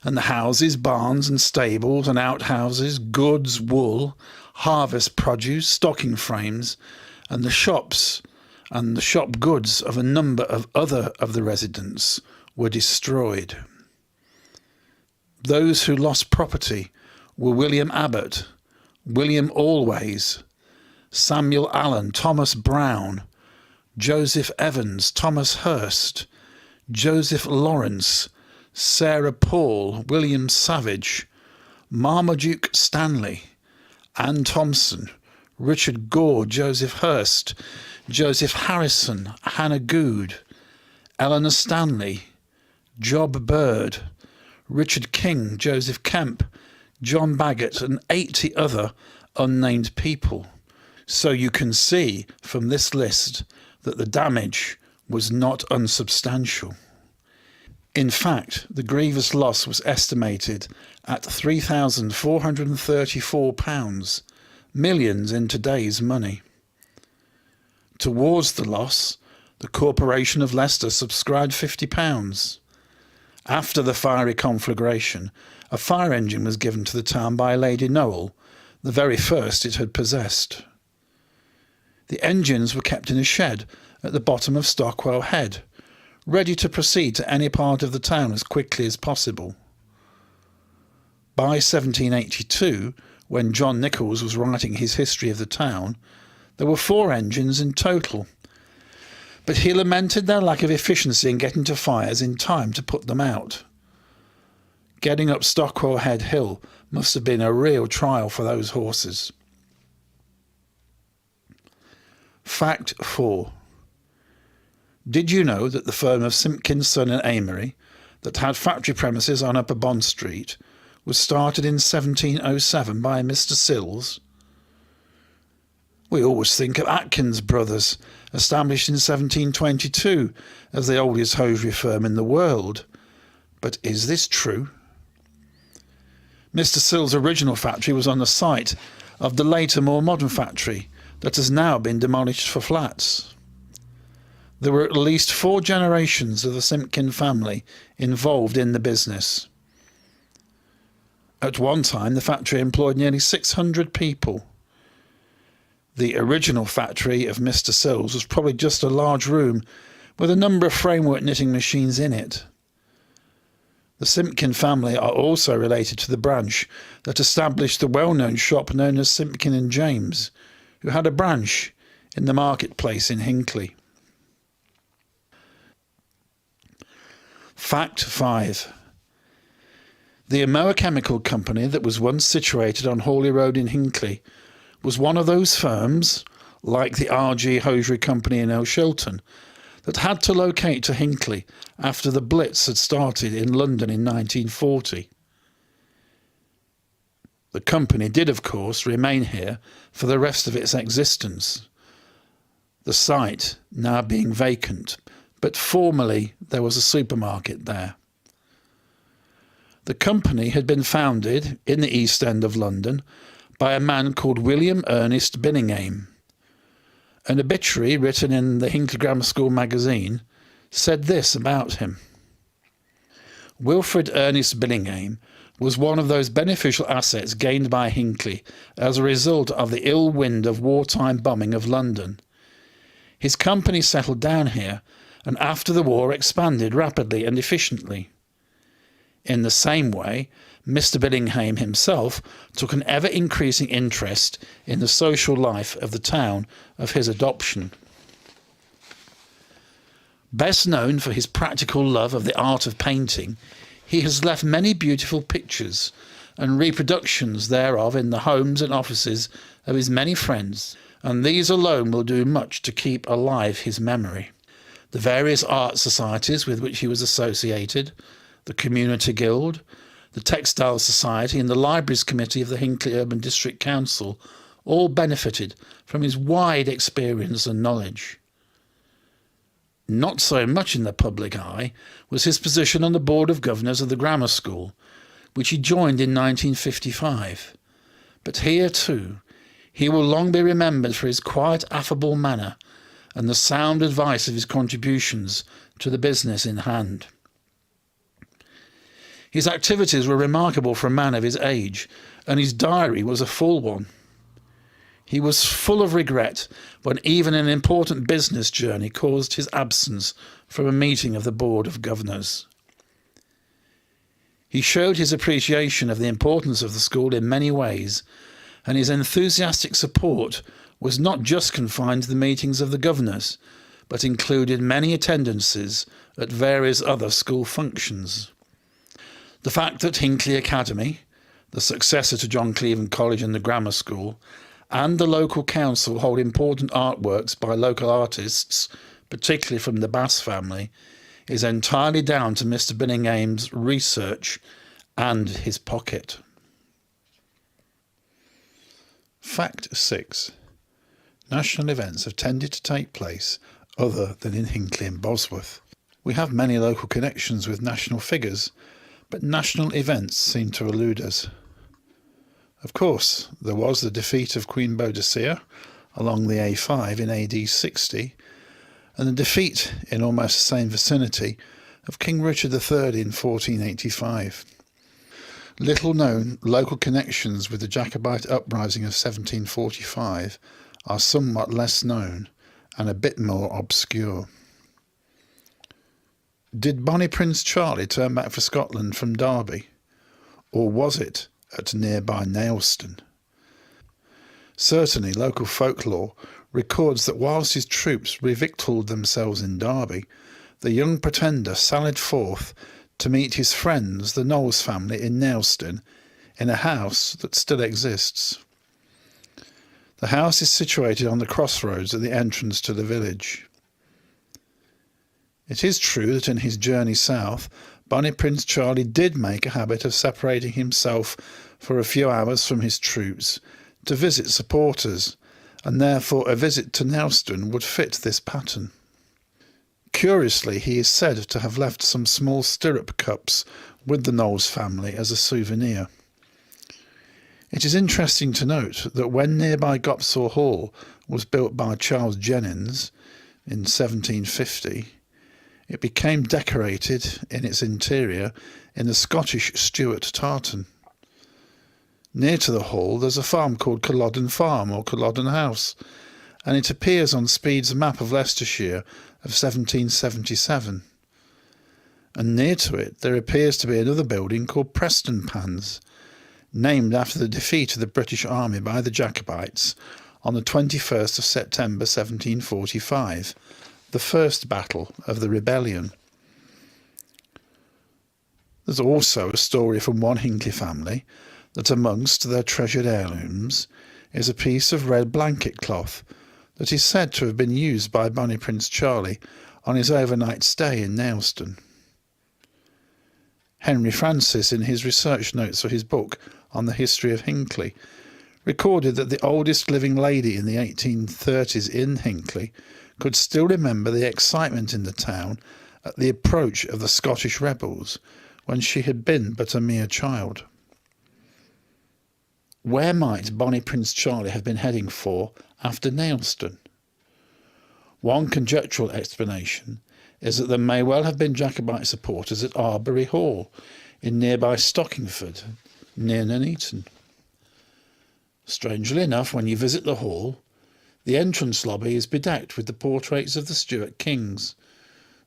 and the houses, barns and stables and outhouses, goods, wool, harvest produce, stocking frames, and the shops and the shop goods of a number of other of the residents were destroyed. Those who lost property were William Abbott, William Always, Samuel Allen, Thomas Brown, Joseph Evans, Thomas Hurst, Joseph Lawrence, Sarah Paul, William Savage, Marmaduke Stanley, Anne Thompson, Richard Gore, Joseph Hurst, Joseph Harrison, Hannah Good, Eleanor Stanley, Job Bird, Richard King, Joseph Kemp, John Baggett, and 80 other unnamed people. So you can see from this list that the damage was not unsubstantial. In fact, the grievous loss was estimated at £3,434, millions in today's money. Towards the loss, the Corporation of Leicester subscribed £50. After the fiery conflagration, a fire engine was given to the town by Lady Noel, the very first it had possessed. The engines were kept in a shed at the bottom of Stockwell Head, ready to proceed to any part of the town as quickly as possible. By 1782, when John Nichols was writing his history of the town, there were 4 engines in total, but he lamented their lack of efficiency in getting to fires in time to put them out. Getting up Stockwell Head Hill must have been a real trial for those horses. Fact 4. Did you know that the firm of Simpkins, Son and Amery, that had factory premises on Upper Bond Street, was started in 1707 by Mr. Sills? We always think of Atkins Brothers, established in 1722, as the oldest hosiery firm in the world. But is this true? Mr. Sills' original factory was on the site of the later, more modern factory that has now been demolished for flats. There were at least 4 generations of the Simpkin family involved in the business. At one time, the factory employed nearly 600 people. The original factory of Mr. Sills was probably just a large room with a number of framework knitting machines in it. The Simpkin family are also related to the branch that established the well-known shop known as Simpkin and James, who had a branch in the marketplace in Hinckley. Fact 5. The Amoa Chemical Company that was once situated on Hawley Road in Hinckley was one of those firms, like the R.G. Hosiery Company in Elshilton, that had to locate to Hinckley after the Blitz had started in London in 1940. The company did, of course, remain here for the rest of its existence, the site now being vacant, but formerly there was a supermarket there. The company had been founded in the East End of London by a man called William Ernest Billingham. An obituary written in the Hinckley Grammar School magazine said this about him. Wilfred Ernest Billingham was one of those beneficial assets gained by Hinckley as a result of the ill wind of wartime bombing of London. His company settled down here and after the war expanded rapidly and efficiently. In the same way, Mr. Billingham himself took an ever-increasing interest in the social life of the town of his adoption. Best known for his practical love of the art of painting, he has left many beautiful pictures and reproductions thereof in the homes and offices of his many friends, and these alone will do much to keep alive his memory. The various art societies with which he was associated, the Community Guild, the Textile Society and the Libraries Committee of the Hinckley Urban District Council all benefited from his wide experience and knowledge. Not so much in the public eye was his position on the Board of Governors of the Grammar School, which he joined in 1955. But here, too, he will long be remembered for his quiet, affable manner and the sound advice of his contributions to the business in hand. His activities were remarkable for a man of his age, and his diary was a full one. He was full of regret when even an important business journey caused his absence from a meeting of the Board of Governors. He showed his appreciation of the importance of the school in many ways, and his enthusiastic support was not just confined to the meetings of the governors, but included many attendances at various other school functions. The fact that Hinckley Academy, the successor to John Cleveland College and the Grammar School, and the local council hold important artworks by local artists, particularly from the Bass family, is entirely down to Mr. Billingham's research and his pocket. Fact 6. National events have tended to take place other than in Hinckley and Bosworth. We have many local connections with national figures, but national events seem to elude us. Of course, there was the defeat of Queen Boadicea along the A5 in AD 60, and the defeat in almost the same vicinity of King Richard III in 1485. Little known local connections with the Jacobite uprising of 1745 are somewhat less known and a bit more obscure. Did Bonnie Prince Charlie turn back for Scotland from Derby, or was it at nearby Nailston? Certainly local folklore records that whilst his troops revictualled themselves in Derby, the young pretender sallied forth to meet his friends, the Knowles family, in Nailston, in a house that still exists. The house is situated on the crossroads at the entrance to the village. It is true that in his journey south, Bonnie Prince Charlie did make a habit of separating himself for a few hours from his troops to visit supporters, and therefore a visit to Nailston would fit this pattern. Curiously, he is said to have left some small stirrup cups with the Knowles family as a souvenir. It is interesting to note that when nearby Gopsaw Hall was built by Charles Jennings in 1750, it became decorated in its interior in the Scottish Stuart tartan. Near to the hall there's a farm called Culloden Farm or Culloden House, and it appears on Speed's map of Leicestershire of 1777. And near to it there appears to be another building called Preston Pans, named after the defeat of the British Army by the Jacobites on the 21st of September 1745, the first battle of the rebellion. There's also a story from one Hinckley family that amongst their treasured heirlooms is a piece of red blanket cloth that is said to have been used by Bonnie Prince Charlie on his overnight stay in Nailston. Henry Francis, in his research notes for his book on the history of Hinckley, recorded that the oldest living lady in the 1830s in Hinckley could still remember the excitement in the town at the approach of the Scottish rebels when she had been but a mere child. Where might Bonnie Prince Charlie have been heading for after Nailston? One conjectural explanation is that there may well have been Jacobite supporters at Arbury Hall in nearby Stockingford, near Nuneaton. Strangely enough, when you visit the hall, the entrance lobby is bedecked with the portraits of the Stuart kings,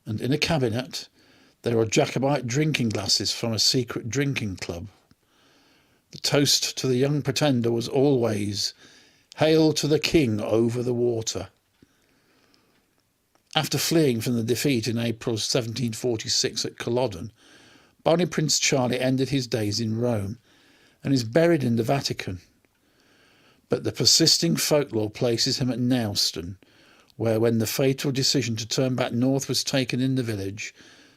and in a cabinet there are Jacobite drinking glasses from a secret drinking club. The toast to the young pretender was always, "Hail to the King over the water." After fleeing from the defeat in April 1746 at Culloden, Bonnie Prince Charlie ended his days in Rome and is buried in the Vatican. But the persisting folklore places him at Nailston, where when the fatal decision to turn back north was taken in the village,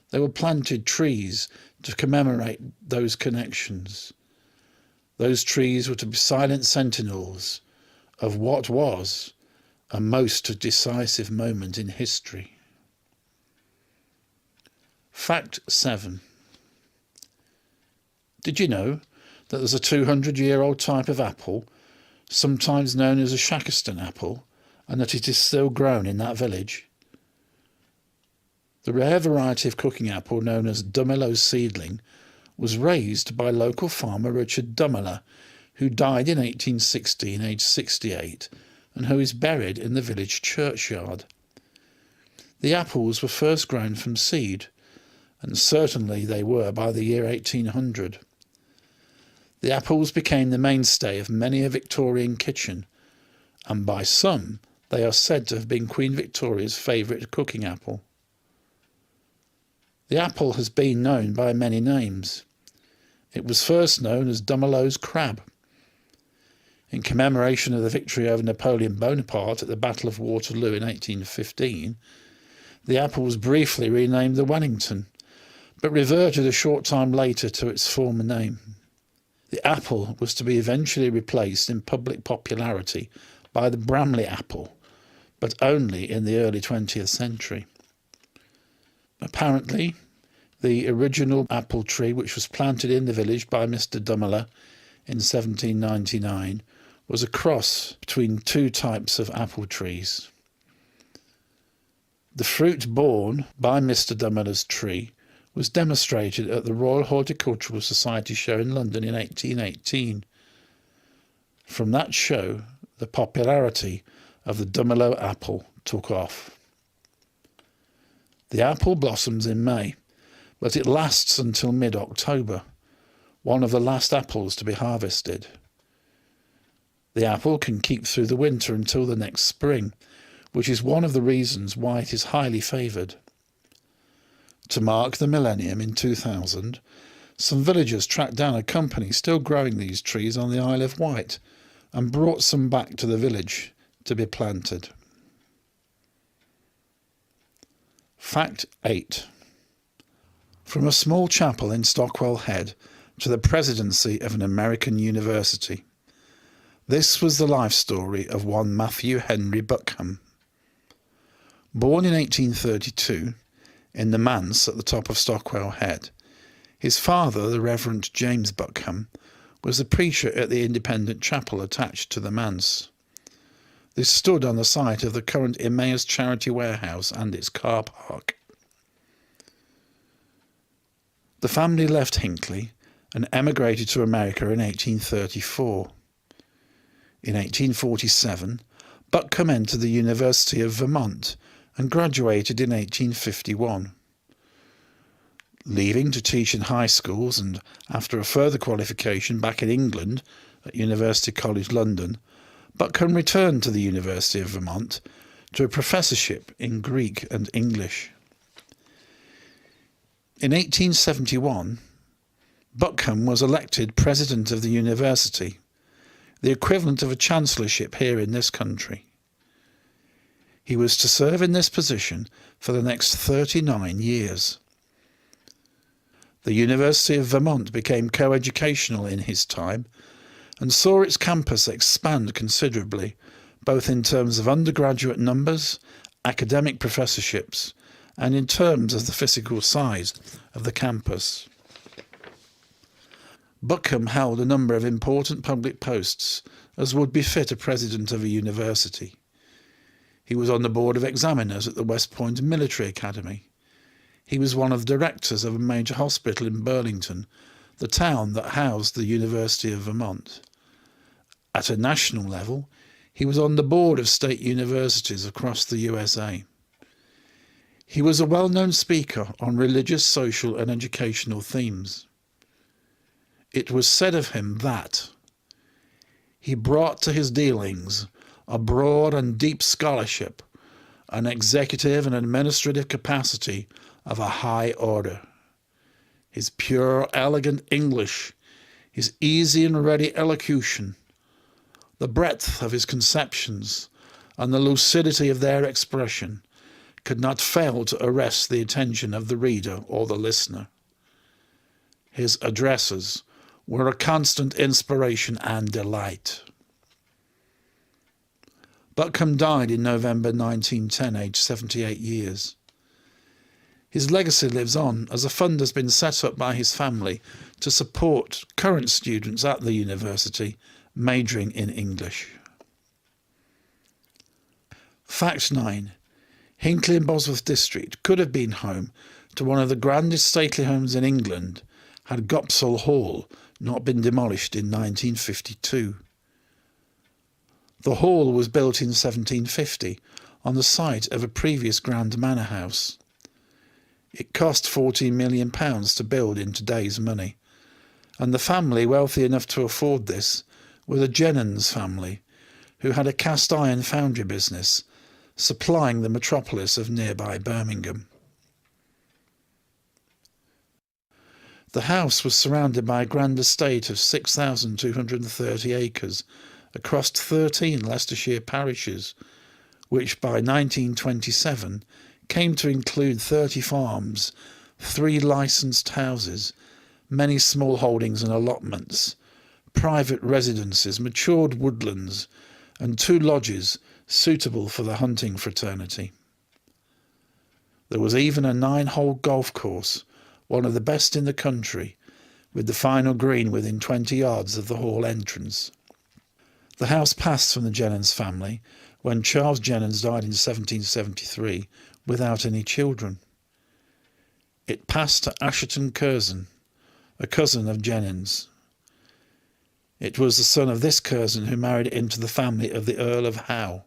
there were planted trees to commemorate those connections. Those trees were to be silent sentinels of what was a most decisive moment in history. Fact 7. Did you know that there's a 200-year-old type of apple, sometimes known as a Shackerston apple, and that it is still grown in that village? The rare variety of cooking apple known as Dumelow seedling was raised by local farmer Richard Dumelow, who died in 1816, aged 68, and who is buried in the village churchyard. The apples were first grown from seed, and certainly they were by the year 1800. The apples became the mainstay of many a Victorian kitchen, and by some they are said to have been Queen Victoria's favourite cooking apple. The apple has been known by many names. It was first known as Dumouleu's crab. In commemoration of the victory over Napoleon Bonaparte at the Battle of Waterloo in 1815, the apple was briefly renamed the Wellington, but reverted a short time later to its former name. The apple was to be eventually replaced in public popularity by the Bramley apple, but only in the early 20th century. Apparently, the original apple tree, which was planted in the village by Mr. Dumoulin in 1799, was a cross between two types of apple trees. The fruit borne by Mr. Dumoulin's tree was demonstrated at the Royal Horticultural Society show in London in 1818. From that show, the popularity of the Dumoulin apple took off. The apple blossoms in May, but it lasts until mid-October, one of the last apples to be harvested. The apple can keep through the winter until the next spring, which is one of the reasons why it is highly favoured. To mark the millennium in 2000, some villagers tracked down a company still growing these trees on the Isle of Wight and brought some back to the village to be planted. Fact 8. From a small chapel in Stockwell Head to the presidency of an American university. This was the life story of one Matthew Henry Buckham. Born in 1832 in the manse at the top of Stockwell Head, his father, the Reverend James Buckham, was the preacher at the independent chapel attached to the manse. This stood on the site of the current Emmaus Charity Warehouse and its car park. The family left Hinckley and emigrated to America in 1834. In 1847, Buckham entered the University of Vermont and graduated in 1851. Leaving to teach in high schools and after a further qualification back in England at University College London, Buckham returned to the University of Vermont to a professorship in Greek and English. In 1871, Buckham was elected president of the university, the equivalent of a chancellorship here in this country. He was to serve in this position for the next 39 years. The University of Vermont became co-educational in his time and saw its campus expand considerably, both in terms of undergraduate numbers, academic professorships, and in terms of the physical size of the campus. Buckham held a number of important public posts, as would befit a president of a university. He was on the board of examiners at the West Point Military Academy. He was one of the directors of a major hospital in Burlington, the town that housed the University of Vermont. At a national level, he was on the board of state universities across the USA. He was a well-known speaker on religious, social and educational themes. It was said of him that he brought to his dealings a broad and deep scholarship, an executive and administrative capacity of a high order. His pure, elegant English, his easy and ready elocution, the breadth of his conceptions, and the lucidity of their expression could not fail to arrest the attention of the reader or the listener. His addresses were a constant inspiration and delight. Buckham died in November 1910, aged 78 years. His legacy lives on as a fund has been set up by his family to support current students at the university majoring in English. Fact 9. Hinckley in Bosworth District could have been home to one of the grandest stately homes in England had Gopsall Hall not been demolished in 1952. The hall was built in 1750 on the site of a previous grand manor house. It cost £14 million to build in today's money, and the family wealthy enough to afford this were the Jennens family, who had a cast iron foundry business supplying the metropolis of nearby Birmingham. The house was surrounded by a grand estate of 6,230 acres across 13 Leicestershire parishes, which by 1927 came to include 30 farms, 3 licensed houses, many small holdings and allotments, private residences, matured woodlands, and 2 lodges suitable for the hunting fraternity. There was even a 9-hole golf course, one of the best in the country, with the final green within 20 yards of the hall entrance. The house passed from the Jennens family when Charles Jennens died in 1773 without any children. It passed to Asherton Curzon, a cousin of Jennens. It was the son of this Curzon who married into the family of the Earl of Howe.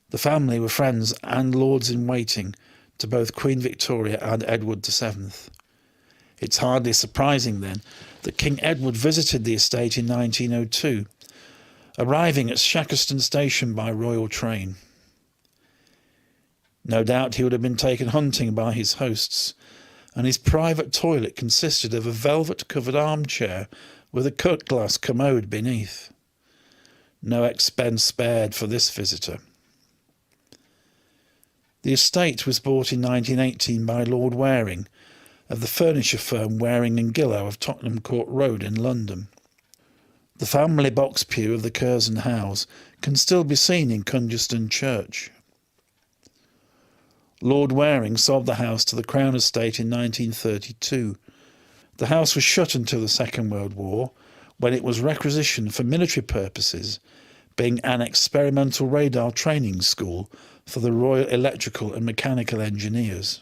The family were friends and lords-in-waiting to both Queen Victoria and Edward VII. It's hardly surprising, then, that King Edward visited the estate in 1902, arriving at Shackerston Station by royal train. No doubt he would have been taken hunting by his hosts, and his private toilet consisted of a velvet-covered armchair with a cut-glass commode beneath. No expense spared for this visitor. The estate was bought in 1918 by Lord Waring, of the furniture firm Waring and Gillow of Tottenham Court Road in London. The family box pew of the Curzon house can still be seen in Cungerston Church. Lord Waring sold the house to the Crown Estate in 1932. The house was shut until the Second World War, when it was requisitioned for military purposes, being an experimental radar training school for the Royal Electrical and Mechanical Engineers.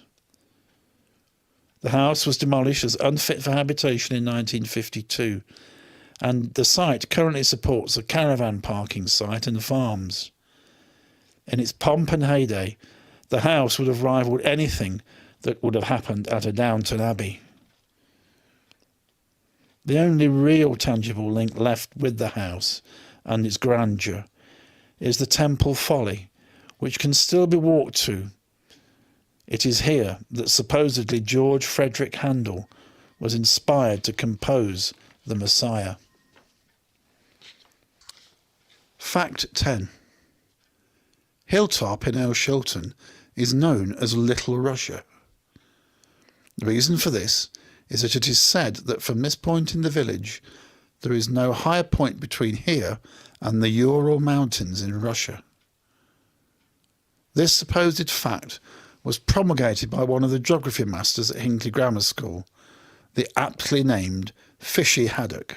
The house was demolished as unfit for habitation in 1952, and the site currently supports a caravan parking site and farms. In its pomp and heyday, the house would have rivaled anything that would have happened at a Downton Abbey. The only real tangible link left with the house and its grandeur is the Temple Folly, which can still be walked to. It is here that supposedly George Frederick Handel was inspired to compose the Messiah. Fact 10. Hilltop in Elshilton is known as Little Russia. The reason for this is that it is said that from this point in the village there is no higher point between here and the Ural Mountains in Russia. This supposed fact was promulgated by one of the geography masters at Hinckley Grammar School, the aptly named Fishy Haddock.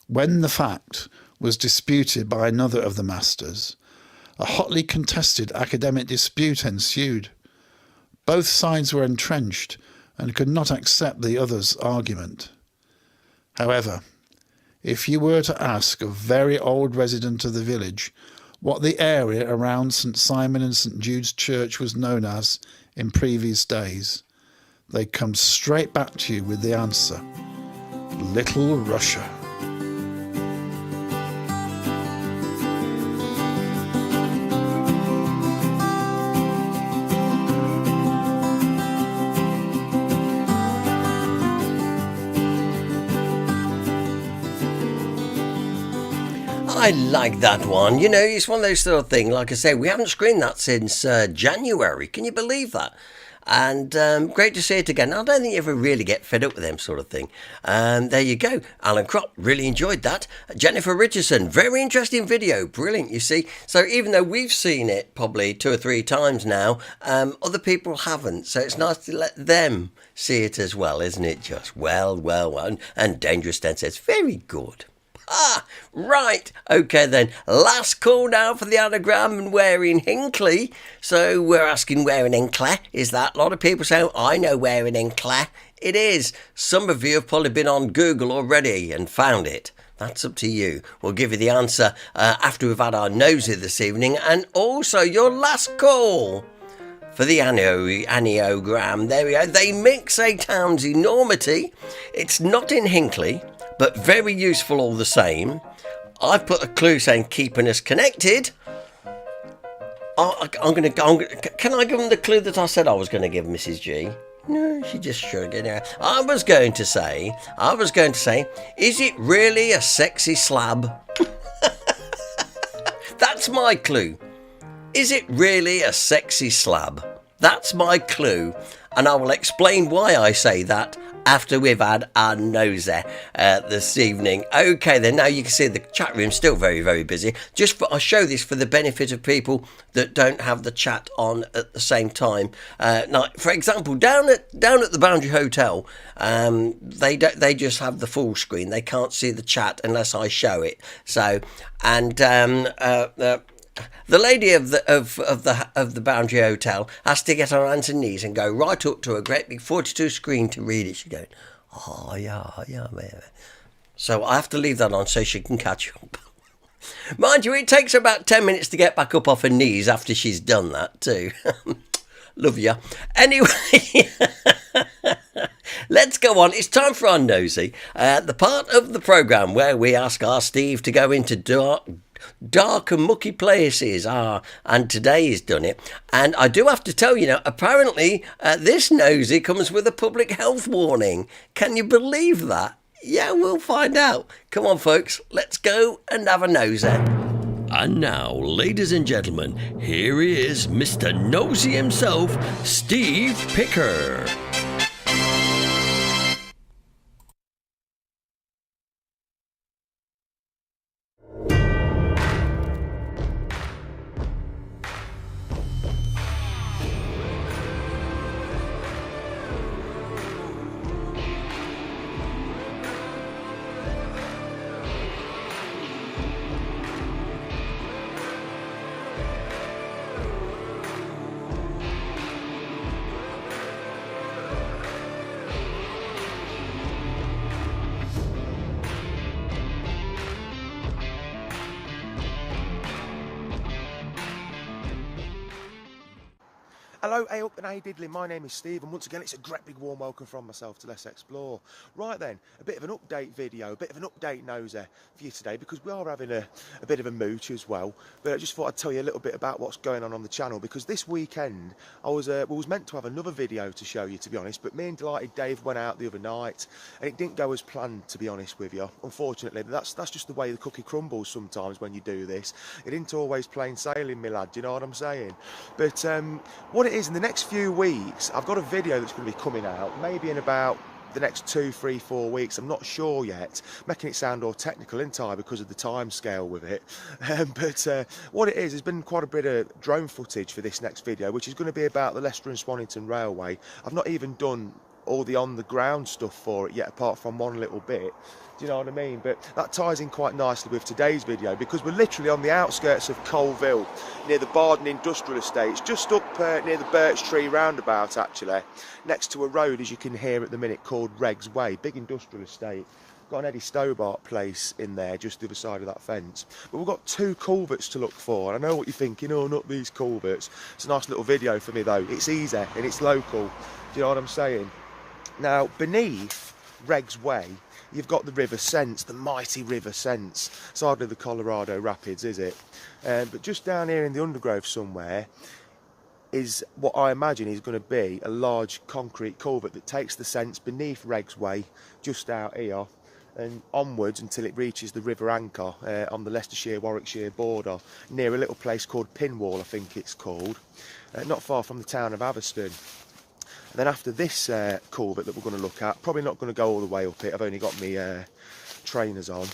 When the fact was disputed by another of the masters, a hotly contested academic dispute ensued. Both sides were entrenched and could not accept the other's argument. However, if you were to ask a very old resident of the village what the area around St. Simon and St. Jude's Church was known as in previous days, they come straight back to you with the answer: Little Russia. I like that one. You know, it's one of those sort of things. Like I say, we haven't screened that since January. Can you believe that? And great to see it again. I don't think you ever really get fed up with them sort of thing. There you go. Alan Crop, really enjoyed that. Jennifer Richardson, very interesting video. Brilliant, you see. So even though we've seen it probably 2 or 3 times now, other people haven't. So it's nice to let them see it as well, isn't it? Just well. And Dangerous Dan says, very good. Right, okay then. Last call now for the anagram, and we're in Hinckley. So we're asking where in Hinckley is that? A lot of people say, I know where in Hinckley it is. Some of you have probably been on Google already and found it. That's up to you. We'll give you the answer after we've had our nosy this evening, and also your last call for the aniogram. There we go. They mix a town's enormity. It's not in Hinckley, but very useful all the same. I've put a clue saying keeping us connected. Can I give them the clue that I said I was going to give Mrs. G? No, she just shrugged it. I was going to say, is it really a sexy slab? That's my clue. Is it really a sexy slab? That's my clue, and I will explain why I say that after we've had our nosy this evening. Okay then, now you can see the chat room's still very, very busy. I'll show this for the benefit of people that don't have the chat on at the same time. Now, for example, down at the Boundary Hotel, they just have the full screen. They can't see the chat unless I show it. So, and the lady of the Boundary Hotel has to get on her hands and knees and go right up to a great big 42 screen to read it. She's going, oh yeah. So I have to leave that on so she can catch up. Mind you, it takes about 10 minutes to get back up off her knees after she's done that too. Love ya. Anyway, let's go on. It's time for our nosy, the part of the programme where we ask our Steve to go into dark and mucky places. And today he's done it. And I do have to tell you now, apparently this nosy comes with a public health warning. Can you believe that? Yeah, we'll find out. Come on, folks, let's go and have a nosy. And now, ladies and gentlemen, here is Mr. Nosy himself, Steve Picker. Hello, hey up and hey diddly, my name is Steve, and once again it's a great big warm welcome from myself to Let's Explore. Right then, a bit of an update video, a bit of an update nosy for you today, because we are having a bit of a mooch as well. But I just thought I'd tell you a little bit about what's going on the channel, because this weekend we was meant to have another video to show you, to be honest, but me and Delighted Dave went out the other night and it didn't go as planned, to be honest with you, unfortunately. But that's just the way the cookie crumbles sometimes when you do this. It isn't always plain sailing, my lad, do you know what I'm saying? But what it is, in the next few weeks I've got a video that's going to be coming out maybe in about the next 2, 3, 4 weeks. I'm not sure yet, making it sound all technical, isn't I, because of the time scale with it. But what it is, there's been quite a bit of drone footage for this next video, which is going to be about the Leicester and Swannington Railway. I've not even done all the on the ground stuff for it yet, apart from one little bit. Do you know what I mean? But that ties in quite nicely with today's video, because we're literally on the outskirts of Colville, near the Barden Industrial Estates, just up near the Birch Tree roundabout, actually, next to a road, as you can hear at the minute, called Reg's Way. Big industrial estate. Got an Eddie Stobart place in there, just the other side of that fence. But we've got 2 culverts to look for, and I know what you're thinking, oh, not these culverts. It's a nice little video for me, though. It's easy, and it's local. Do you know what I'm saying? Now, beneath Reg's Way, you've got the River Sence, the mighty River Sence. It's hardly the Colorado Rapids, is it? But just down here in the undergrowth somewhere is what I imagine is going to be a large concrete culvert that takes the Sence beneath Reg's Way, just out here, and onwards until it reaches the River Anchor on the Leicestershire-Warwickshire border, near a little place called Pinwall, I think it's called, not far from the town of Aviston. And then after this culvert that we're going to look at, probably not going to go all the way up it, I've only got my trainers on.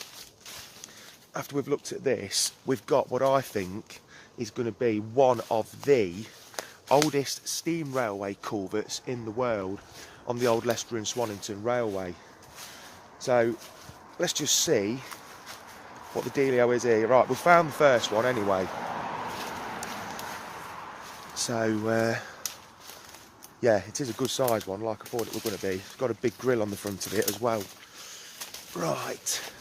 After we've looked at this, we've got what I think is going to be one of the oldest steam railway culverts in the world on the old Leicester and Swannington Railway. So let's just see what the dealio is here. Right, we found the first one anyway. So, yeah, it is a good size one, like I thought it was going to be. It's got a big grill on the front of it as well. Right.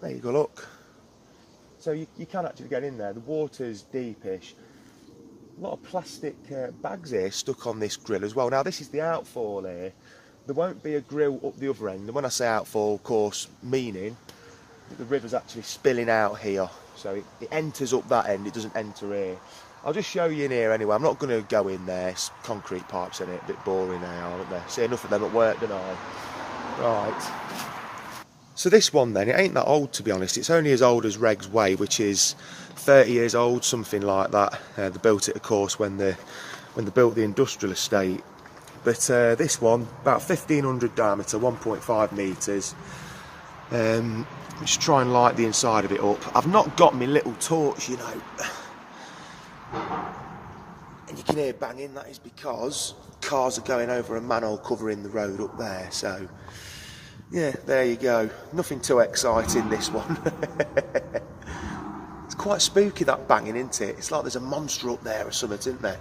There you go, look. So you can actually get in there. The water's deepish. A lot of plastic bags here stuck on this grill as well. Now this is the outfall here. There won't be a grill up the other end. And when I say outfall, of course, meaning that the river's actually spilling out here. So it enters up that end, it doesn't enter here. I'll just show you in here anyway. I'm not going to go in there. It's concrete pipes in it, a bit boring now, aren't they? See enough of them at work, don't I? Right. So this one then, it ain't that old to be honest. It's only as old as Reg's Way, which is 30 years old, something like that. They built it, of course, when they built the industrial estate. But this one, about 1500 diameter, 1.5 metres. Just try and light the inside of it up. I've not got my little torch, you know. And you can hear banging. That is because cars are going over a manhole covering the road up there. So, yeah, there you go. Nothing too exciting, this one. It's quite spooky, that banging, isn't it? It's like there's a monster up there or something, isn't there?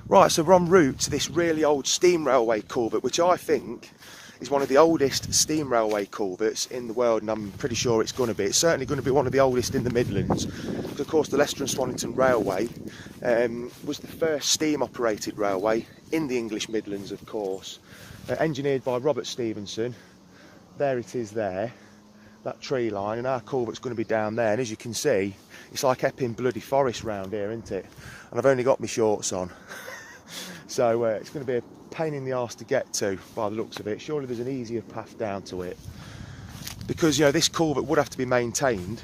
Right, so we're en route to this really old steam railway culvert, which I think is one of the oldest steam railway culverts in the world, and I'm pretty sure it's going to be. It's certainly going to be one of the oldest in the Midlands, because of course the Leicester and Swannington Railway was the first steam operated railway in the English Midlands, of course. Engineered by Robert Stevenson. There it is there, that tree line, and our culvert's going to be down there, and as you can see, it's like Epping bloody forest round here, isn't it? And I've only got my shorts on. So it's going to be a pain in the arse to get to by the looks of it. Surely there's an easier path down to it, because, you know, this culvert would have to be maintained,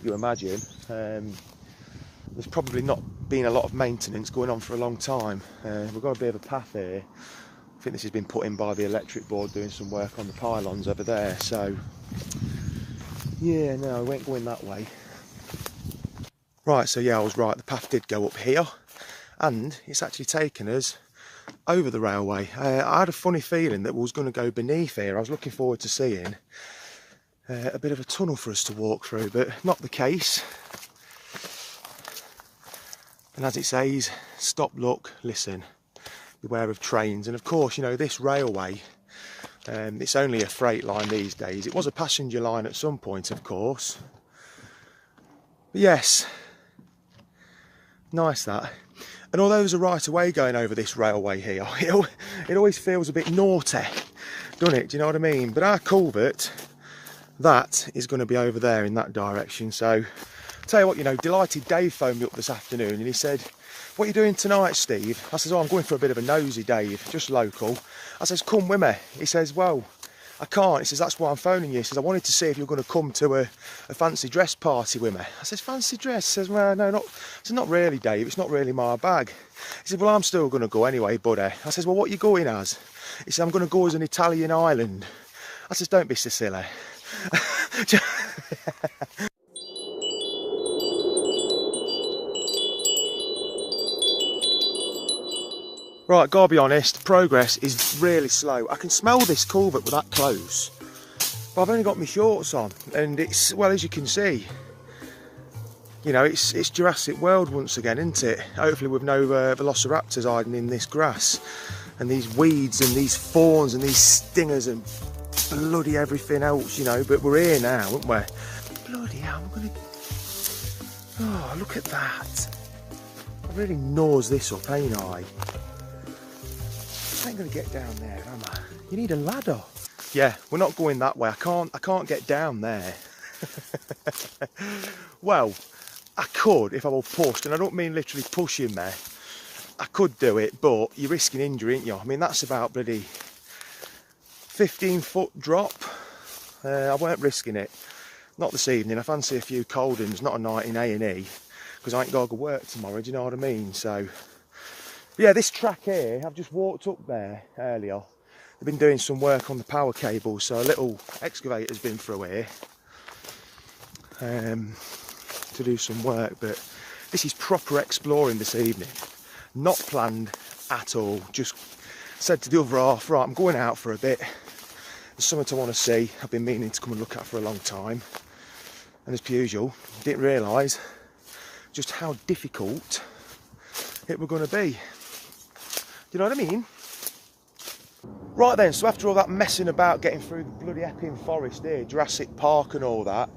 you imagine. There's probably not been a lot of maintenance going on for a long time. We've got a bit of a path here. I think this has been put in by the electric board doing some work on the pylons over there. So yeah, no, I won't go in that way. Right, so yeah, I was right, the path did go up here, and it's actually taken us over the railway. I had a funny feeling that we was going to go beneath here. I was looking forward to seeing a bit of a tunnel for us to walk through, but not the case. And as it says, stop, look, listen, beware of trains. And of course, you know, this railway, it's only a freight line these days. It was a passenger line at some point, of course. But yes, nice that. And although there's a right of way going over this railway here, it always feels a bit naughty, doesn't it? Do you know what I mean? But our culvert, that is going to be over there in that direction. So, tell you what, you know, Delighted Dave phoned me up this afternoon and he said, "What are you doing tonight, Steve?" I says, "Oh, I'm going for a bit of a nosy, Dave, just local." I says, "Come with me." He says, "Well, I can't." He says, "That's why I'm phoning you." He says, "I wanted to see if you're going to come to a fancy dress party with me." I says, "Fancy dress?" He says, "Well, no, not." I said, "Not really, Dave, it's not really my bag." He said, "Well, I'm still going to go anyway, buddy." I says, "Well, what are you going as?" He said, "I'm going to go as an Italian island." I says, "Don't be so silly." Right, gotta be honest, progress is really slow. I can smell this culvert with that close, but I've only got my shorts on, and it's, well, as you can see, you know, it's Jurassic World once again, isn't it? Hopefully with no velociraptors hiding in this grass, and these weeds, and these fawns, and these stingers, and bloody everything else, you know, but we're here now, aren't we? Bloody hell, I'm gonna... Oh, look at that. I really gnaws this up, ain't I? I ain't gonna get down there, am I? You need a ladder. Yeah, we're not going that way. I can't get down there. Well, I could if I were pushed, and I don't mean literally pushing me. I could do it, but you're risking injury, ain't you? I mean, that's about bloody 15-foot drop. I weren't risking it. Not this evening. I fancy a few cold ones, not a night in A&E, because I ain't got to go work tomorrow, do you know what I mean? So, yeah, this track here, I've just walked up there earlier. They've been doing some work on the power cables, so a little excavator's been through here to do some work, but this is proper exploring this evening. Not planned at all, just said to the other half, right, I'm going out for a bit. There's something I want to see. I've been meaning to come and look at for a long time. And as per usual, didn't realise just how difficult it were going to be. Do you know what I mean? Right then, so after all that messing about getting through the bloody Epping Forest here, Jurassic Park and all that,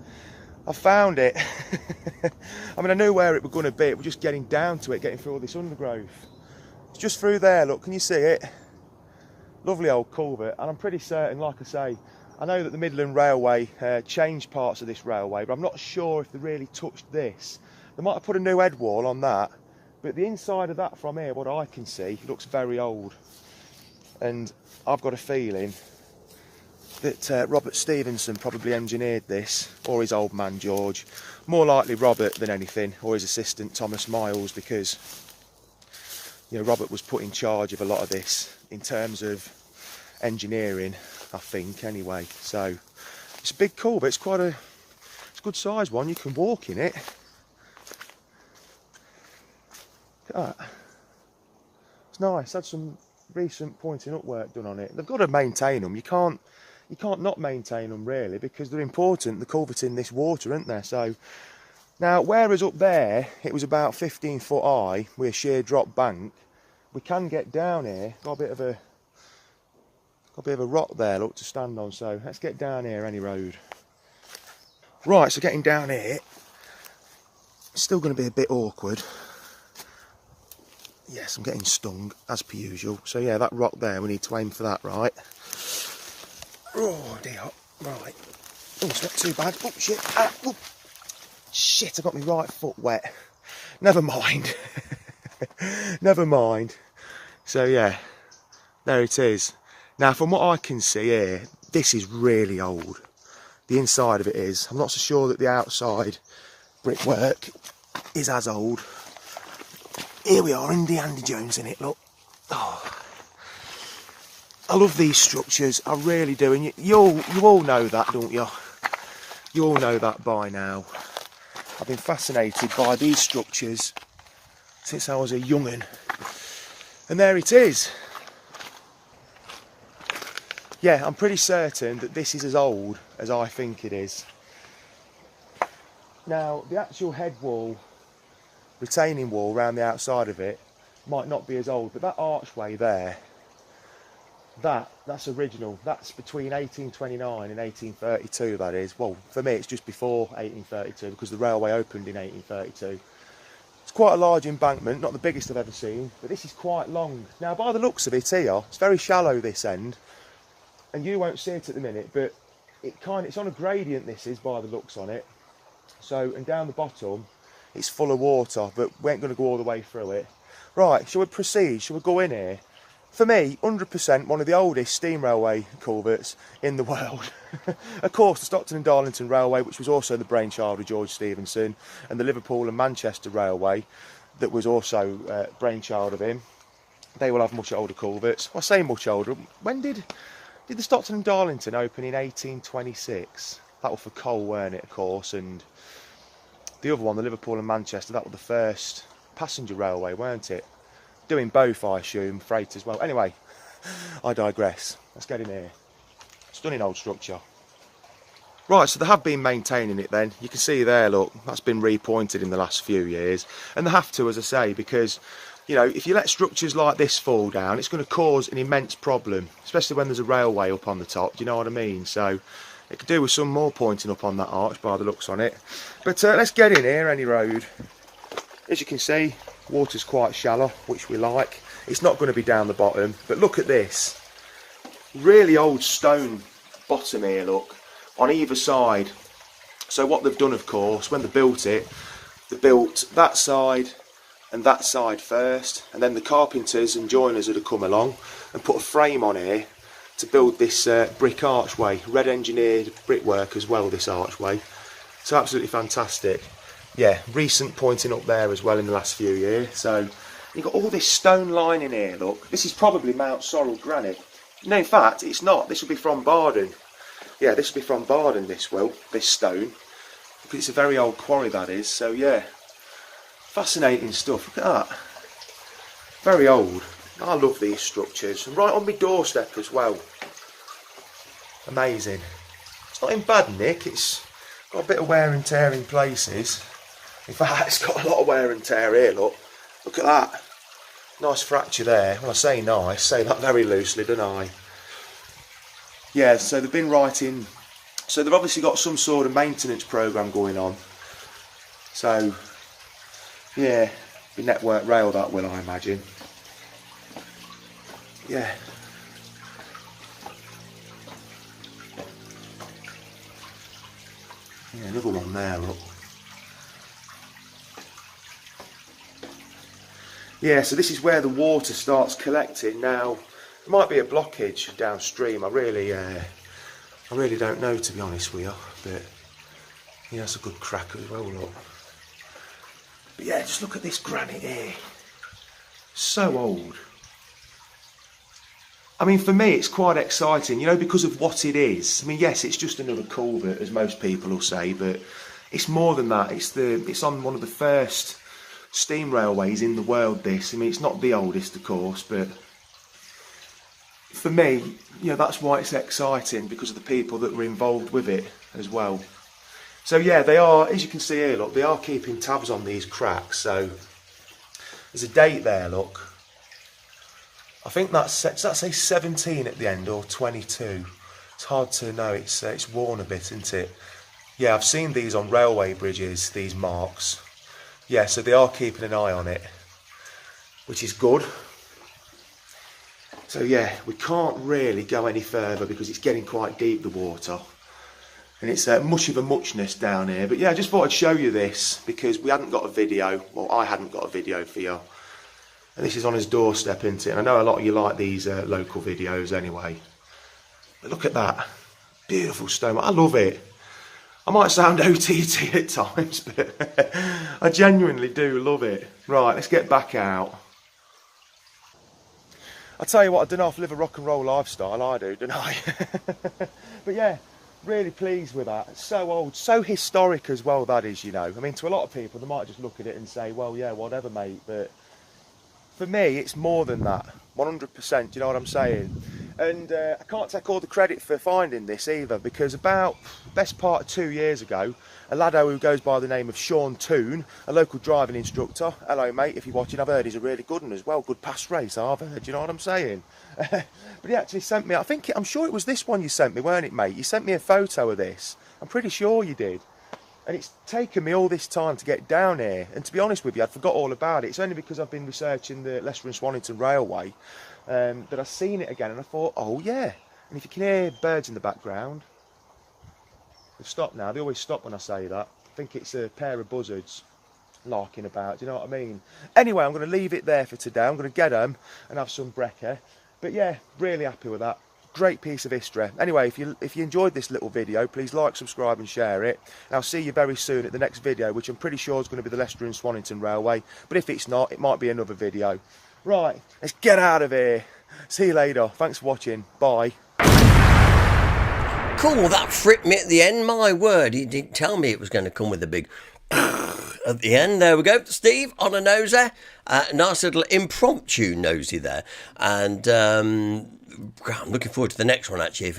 I found it. I mean, I knew where it was going to be. It was just getting down to it, getting through all this undergrowth. It's just through there, look, can you see it? Lovely old culvert, and I'm pretty certain, like I say, I know that the Midland Railway changed parts of this railway, but I'm not sure if they really touched this. They might have put a new head wall on that, but the inside of that from here, what I can see, looks very old. And I've got a feeling that Robert Stevenson probably engineered this, or his old man George. More likely Robert than anything, or his assistant Thomas Miles, because you know Robert was put in charge of a lot of this in terms of engineering, I think, anyway. So it's a big culvert. It's quite a good sized one. You can walk in it. Look at that. It's nice. Had some recent pointing up work done on it. They've got to maintain them. You can't not maintain them really, because they're important. The culvert in this water, isn't there? So now, whereas up there it was about 15 foot high with a sheer drop bank, we can get down here. Got a bit of a rock there, look, to stand on. So let's get down here any road. Right, so getting down here, it's still going to be a bit awkward. Yes, I'm getting stung, as per usual. So yeah, that rock there, we need to aim for that, right? Oh dear, right. Oh, it's not too bad. Oh shit, oh. Shit, I got my right foot wet. Never mind. Never mind. So yeah, there it is. Now, from what I can see here, this is really old. The inside of it is. I'm not so sure that the outside brickwork is as old. Here we are, Indiana Jones in it, look. Oh. I love these structures, I really do. And you all know that, don't you? You all know that by now. I've been fascinated by these structures since I was a young'un. And there it is. Yeah, I'm pretty certain that this is as old as I think it is. Now, the actual head wall, retaining wall around the outside of it, might not be as old, but that archway there, that's original. That's between 1829 and 1832, that is. Well, for me, it's just before 1832, because the railway opened in 1832. It's quite a large embankment, not the biggest I've ever seen, but this is quite long. Now, by the looks of it here, it's very shallow, this end, and you won't see it at the minute, but it's on a gradient, this is, by the looks on it. So, and down the bottom, it's full of water, but we ain't going to go all the way through it. Right, shall we proceed? Shall we go in here? For me, 100% one of the oldest steam railway culverts in the world. Of course, the Stockton and Darlington Railway, which was also the brainchild of George Stephenson, and the Liverpool and Manchester Railway, that was also brainchild of him. They will have much older culverts. I say much older. When did the Stockton and Darlington open? In 1826. That was for coal, weren't it, of course, and the other one, the Liverpool and Manchester, that was the first passenger railway, weren't it? Doing both, I assume, freight as well. Anyway, I digress. Let's get in here. Stunning old structure. Right, so they have been maintaining it then. You can see there, look, that's been repointed in the last few years. And they have to, as I say, because, you know, if you let structures like this fall down, it's going to cause an immense problem, especially when there's a railway up on the top, do you know what I mean? So it could do with some more pointing up on that arch by the looks on it. But let's get in here, any road. As you can see, water's quite shallow, which we like. It's not going to be down the bottom, but look at this. Really old stone bottom here, look, on either side. So what they've done, of course, when they built it, they built that side and that side first, and then the carpenters and joiners would have come along and put a frame on here to build this brick archway. Red engineered brickwork as well, this archway. So absolutely fantastic. Yeah, recent pointing up there as well in the last few years. So you've got all this stone line in here, look. This is probably Mount Sorrel granite. No, in fact, it's not. This will be from Barden. Yeah, this will be from Barden, this stone. Because it's a very old quarry, that is. So, yeah, fascinating stuff. Look at that. Very old. I love these structures, and right on my doorstep as well. Amazing. It's not in bad nick, it's got a bit of wear and tear in places. In fact, it's got a lot of wear and tear here, look. Look at that. Nice fracture there. Well, I say nice, say that very loosely, don't I? Yeah, so they've been writing, so they've obviously got some sort of maintenance programme going on. So, yeah, be network rail that will, I imagine. Yeah. Yeah, another one there, look. Yeah, so this is where the water starts collecting. Now, there might be a blockage downstream. I really don't know, to be honest with you. But yeah, that's a good crack as well, look. But yeah, just look at this granite here. So old. I mean, for me, it's quite exciting, you know, because of what it is. I mean, yes, it's just another culvert, as most people will say, but it's more than that. It's on one of the first steam railways in the world, this. I mean, it's not the oldest, of course, but for me, you know, that's why it's exciting, because of the people that were involved with it as well. So yeah, they are, as you can see here, look, they are keeping tabs on these cracks. So there's a date there, look. I think does that say 17 at the end or 22? It's hard to know. It's worn a bit, isn't it? Yeah, I've seen these on railway bridges, these marks. Yeah, so they are keeping an eye on it, which is good. So yeah, we can't really go any further because it's getting quite deep, the water. And it's much of a muchness down here. But yeah, I just thought I'd show you this because we hadn't got a video. Well, I hadn't got a video for you. And this is on his doorstep, isn't it? And I know a lot of you like these local videos anyway. But look at that. Beautiful stone. I love it. I might sound OTT at times, but I genuinely do love it. Right, let's get back out. I tell you what, I don't know if I live a rock and roll lifestyle, I do, don't I? But yeah, really pleased with that. It's so old, so historic as well, that is, you know. I mean, to a lot of people, they might just look at it and say, well, yeah, whatever, mate. But for me, it's more than that, 100%, do you know what I'm saying? And I can't take all the credit for finding this either, because about best part of 2 years ago, a laddo who goes by the name of Sean Toon, a local driving instructor, hello mate, if you're watching, I've heard he's a really good one as well, good pass race, I've heard, do you know what I'm saying? But he actually sent me, I'm sure it was this one you sent me, weren't it, mate? You sent me a photo of this, I'm pretty sure you did. And it's taken me all this time to get down here, and to be honest with you, I'd forgot all about it. It's only because I've been researching the Leicester and Swannington Railway that I've seen it again, and I thought, oh yeah. And if you can hear birds in the background, they've stopped now. They always stop when I say that. I think it's a pair of buzzards larking about, do you know what I mean? Anyway, I'm going to leave it there for today. I'm going to get them and have some brekkie. But yeah, really happy with that. Great piece of history. Anyway, if you enjoyed this little video, please like, subscribe and share it. And I'll see you very soon at the next video, which I'm pretty sure is going to be the Leicester and Swannington Railway. But if it's not, it might be another video. Right, let's get out of here. See you later. Thanks for watching. Bye. Cool, that fripped me at the end. My word, he didn't tell me it was going to come with a big at the end. There we go, Steve, on a nosy. Nice little impromptu nosy there. And I'm looking forward to the next one, actually.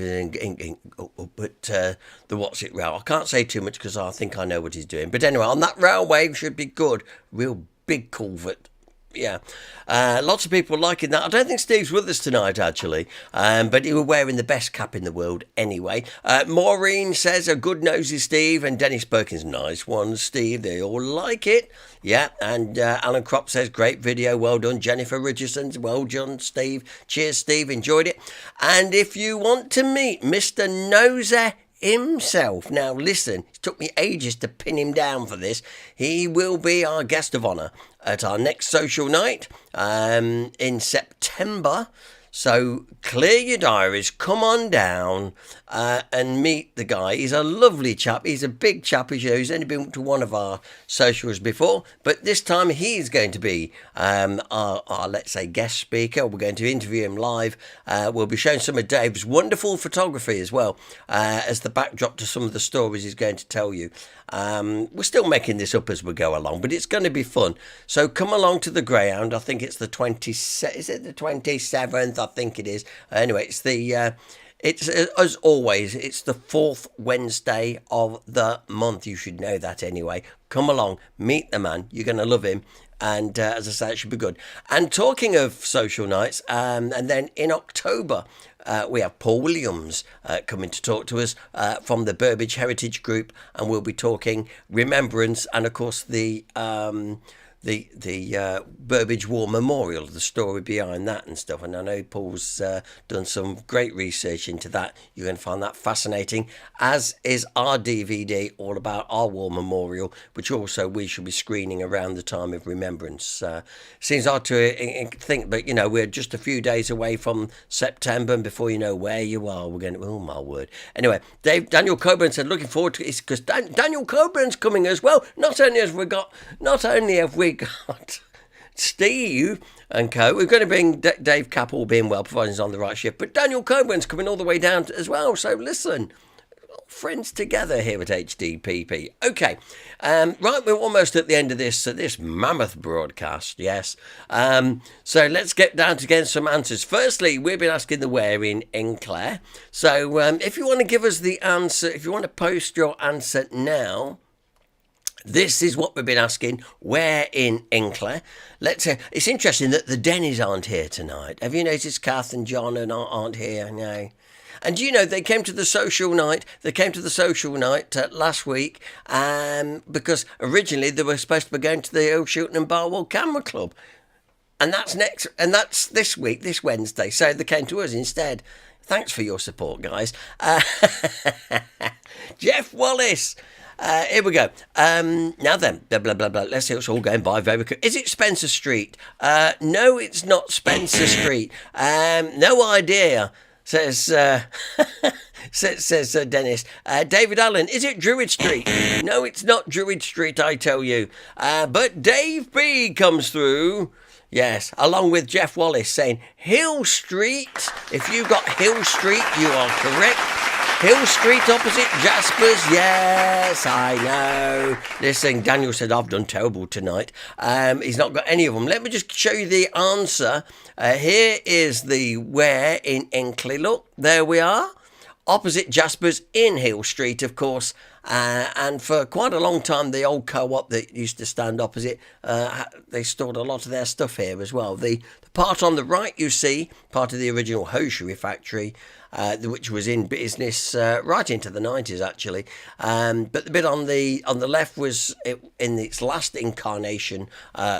But the What's It Rail. I can't say too much because I think I know what he's doing. But anyway, on that railway should be good. Real big culvert. Yeah, lots of people liking that. I don't think Steve's with us tonight, actually, but he was wearing the best cap in the world anyway. Maureen says, a good nosy Steve, and Dennis Perkins, nice one, Steve. They all like it. Yeah, and Alan Kropp says, great video, well done. Jennifer Richardson, well done, Steve. Cheers, Steve, enjoyed it. And if you want to meet Mr. Nosy himself. Now listen, it took me ages to pin him down for this. He will be our guest of honour at our next social night in September. So clear your diaries, come on down and meet the guy. He's a lovely chap. He's a big chap. He's only been to one of our socials before, but this time he's going to be our, let's say, guest speaker. We're going to interview him live. We'll be showing some of Dave's wonderful photography as well as the backdrop to some of the stories he's going to tell you. We're still making this up as we go along, but it's going to be fun. So come along to the Greyhound. I think it's the 27th. Is it the 27th? I think it is. Anyway, it's as always, it's the fourth Wednesday of the month. You should know that anyway. Come along, meet the man. You're going to love him. And as I say, it should be good. And talking of social nights, and then in October, we have Paul Williams coming to talk to us from the Burbage Heritage Group. And we'll be talking remembrance and, of course, the Burbage War Memorial, the story behind that and stuff. And I know Paul's done some great research into that. You're going to find that fascinating, as is our DVD all about our war memorial, which also we should be screening around the time of remembrance. Seems hard to think, but you know, we're just a few days away from September, and before you know where you are, we're going to, oh my word. Anyway, Daniel Coburn said looking forward to it, because Daniel Coburn's coming as well. Not only have we got Steve and co. We're going to bring Dave Cap, all being well, providing he's on the right shift. But Daniel Coburn's coming all the way down as well. So listen, friends together here at HDPP. Okay, right, we're almost at the end of this mammoth broadcast. Yes. So let's get down to getting some answers. Firstly, we've been asking the where in Hinckley. So if you want to give us the answer, if you want to post your answer now. This is what we've been asking. Where in Hinckley? It's interesting that the Dennies aren't here tonight. Have you noticed Kath and John aren't here? No. And you know, they came to the social night. They came to the social night last week because originally they were supposed to be going to the Old Shooting and Barwell Camera Club. And that's this week, this Wednesday. So they came to us instead. Thanks for your support, guys. Jeff Wallace. Here we go. Now then, blah, blah, blah, blah. Let's see, it's all going by very quick. Is it Spencer Street? No, it's not Spencer Street. No idea, says Dennis. David Allen, is it Druid Street? No, it's not Druid Street, I tell you. But Dave B comes through. Yes, along with Jeff Wallace saying Hill Street. If you got Hill Street, you are correct. Hill Street opposite Jasper's. Yes, I know. Listen, Daniel said I've done terrible tonight. He's not got any of them. Let me just show you the answer. Here is the where in Hinckley. Look, there we are. Opposite Jasper's in Hill Street, of course. And for quite a long time, the old co-op that used to stand opposite, they stored a lot of their stuff here as well. The part on the right, you see, part of the original hosiery factory, which was in business right into the 90s, actually. But the bit on the left was, in its last incarnation,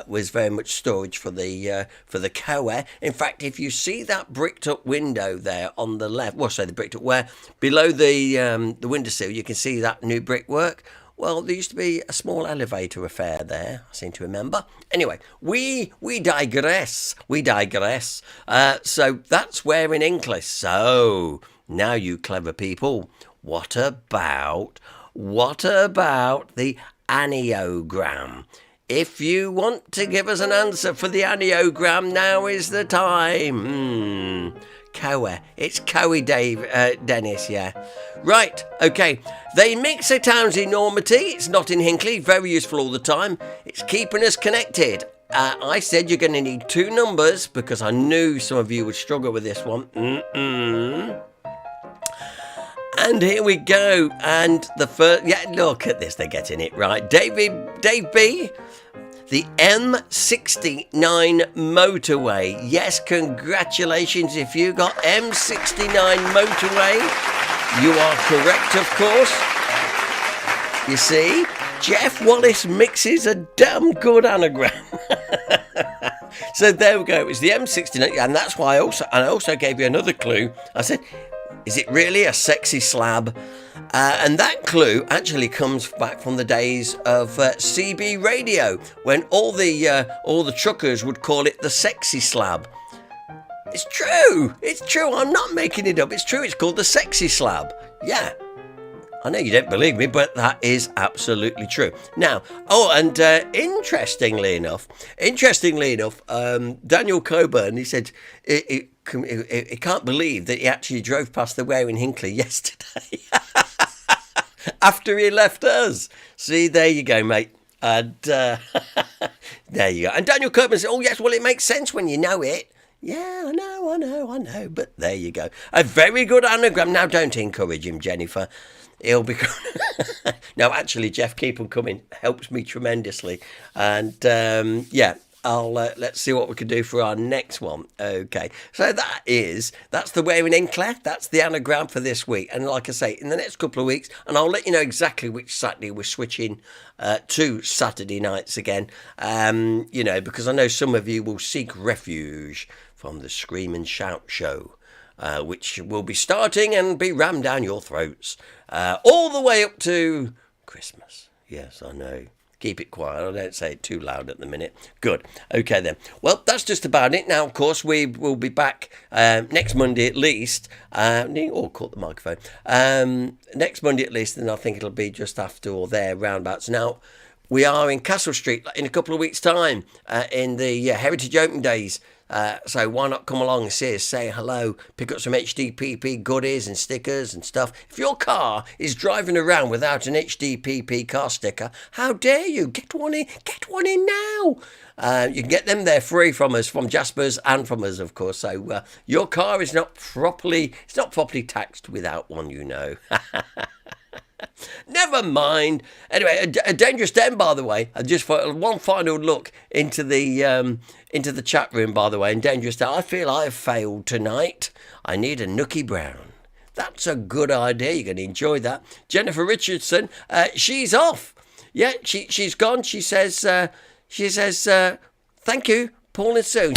was very much storage for the co-air. In fact, if you see that bricked up window there on the left, the bricked up where below the windowsill, you can see that new brickwork. Well, there used to be a small elevator affair there, I seem to remember. Anyway, we digress. So that's where in Hinckley. So, now you clever people, what about the aniogram? If you want to give us an answer for the aniogram, now is the time. Coa. It's Coe, Dennis, yeah. Right, okay. They mix the town's enormity. It's not in Hinckley. Very useful all the time. It's keeping us connected. I said you're going to need two numbers because I knew some of you would struggle with this one. And here we go. And the first... Yeah, look at this. They're getting it right. Dave B... The M69 motorway. Yes, congratulations. If you got M69 motorway, you are correct, of course. You see, Jeff Wallace mixes a damn good anagram. So there we go. It was the M69, and that's why I also gave you another clue. I said, is it really a sexy slab? And that clue actually comes back from the days of CB radio, when all the truckers would call it the sexy slab. It's true. I'm not making it up. It's true. It's called the sexy slab. Yeah. I know you don't believe me, but that is absolutely true. Now, and interestingly enough, Daniel Coburn, he said he can't believe that he actually drove past the Ware in Hinckley yesterday. After he left us. See, there you go, mate. And there you go. And Daniel Kirkman said, oh, yes, well, it makes sense when you know it. Yeah, I know. But there you go. A very good anagram. Now, don't encourage him, Jennifer. He'll be... No, actually, Jeff, keep on coming. Helps me tremendously. And, yeah, let's see what we can do for our next one. Okay, so that's the Where in Hinckley. That's the anagram for this week. And like I say, in the next couple of weeks, and I'll let you know exactly which Saturday we're switching to Saturday nights again. Because I know some of you will seek refuge from the Scream and Shout show, which will be starting and be rammed down your throats all the way up to Christmas. Yes, I know. Keep it quiet. I don't say it too loud at the minute. Good. Okay, then. Well, that's just about it. Now, of course, we will be back next Monday at least. Caught the microphone. Next Monday at least, and I think it'll be just after or there, roundabouts. Now, we are in Castle Street in a couple of weeks' time in the Heritage Open Days. So why not come along and see us, say hello, pick up some HDPP goodies and stickers and stuff. If your car is driving around without an HDPP car sticker, how dare you? Get one in now. You can get them there free from us, from Jaspers and from us, of course. So your car is not properly taxed without one, you know. Never mind. Anyway, a dangerous den, by the way. I just for one final look into the chat room, by the way. And dangerous den. I feel I have failed tonight. I need a Nookie Brown. That's a good idea. You're going to enjoy that. Jennifer Richardson, she's off. Yeah, she's gone. She says, thank you, Paul and Sue.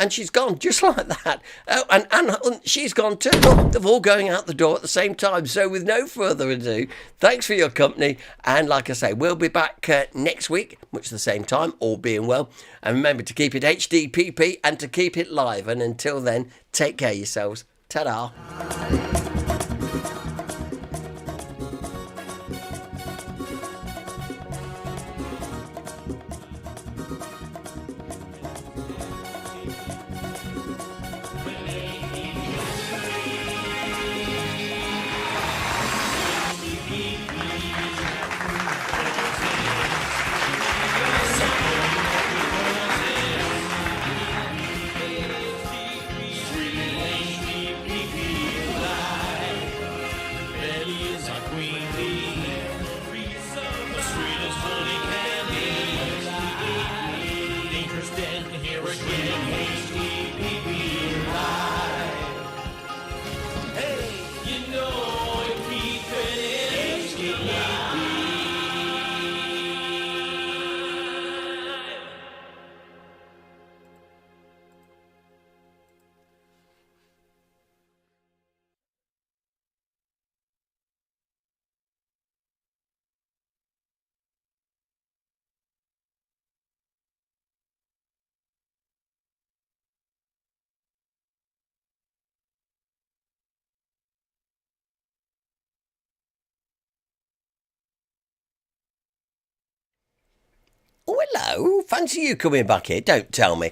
And she's gone, just like that. Oh, and Anne, she's gone too. Look, they're all going out the door at the same time. So with no further ado, thanks for your company. And like I say, we'll be back next week, much the same time, all being well. And remember to keep it HDPP and to keep it live. And until then, take care of yourselves. Ta-da. Oh, hello. Fancy you coming back here. Don't tell me.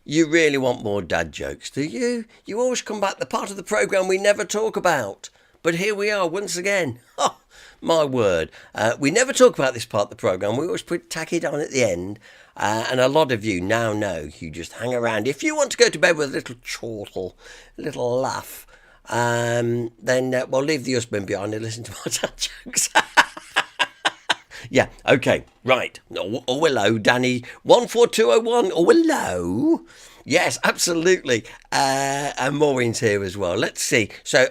You really want more dad jokes, do you? You always come back the part of the programme we never talk about. But here we are once again. Oh, my word. We never talk about this part of the programme. We always tack it on at the end. And a lot of you now know you just hang around. If you want to go to bed with a little chortle, a little laugh, then, leave the husband behind and listen to my dad jokes. Yeah, okay, right. Oh, hello, Danny. 14201. Oh, hello. Yes, absolutely. And Maureen's here as well. Let's see. So,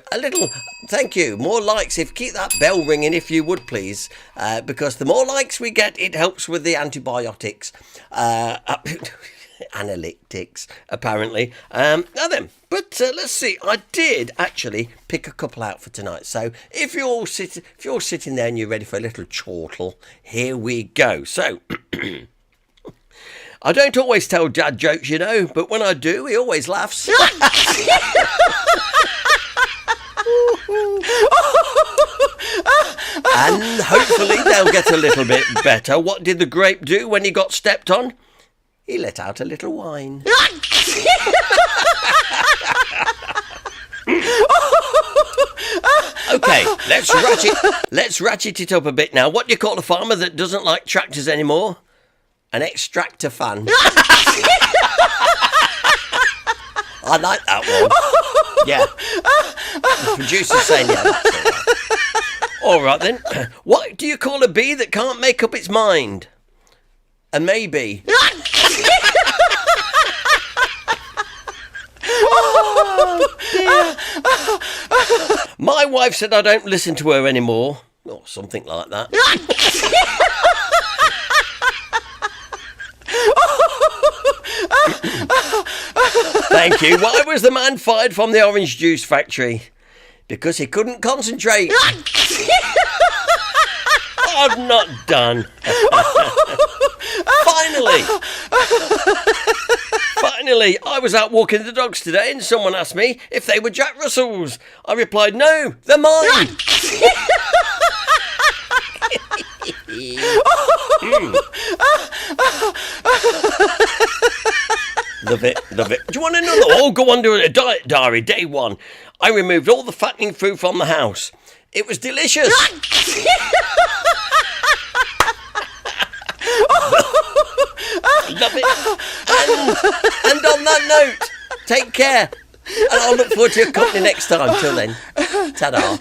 thank you. More likes. Keep that bell ringing if you would, please. Because the more likes we get, it helps with the antibiotics. Analytics, apparently. Now then, but let's see. I did actually pick a couple out for tonight. So if you're sitting there and you're ready for a little chortle, here we go. So I don't always tell dad jokes, you know, but when I do, he always laughs. And hopefully they'll get a little bit better. What did the grape do when he got stepped on? He let out a little whine. Okay, let's ratchet it up a bit now. What do you call a farmer that doesn't like tractors anymore? An extractor fan. I like that one. Yeah. The producer's saying yeah. That's all right then. What do you call a bee that can't make up its mind? A maybe. My wife said I don't listen to her anymore. Or something like that. Thank you. Why was the man fired from the orange juice factory? Because he couldn't concentrate. I'm not done. Finally, I was out walking the dogs today and someone asked me if they were Jack Russells. I replied, no, they're mine. Love it. Do you want another? Oh, go on, do a diet diary. Day 1. I removed all the fattening food from the house. It was delicious. Love it. And on that note, take care. And I'll look forward to your company next time. Till then, ta-da.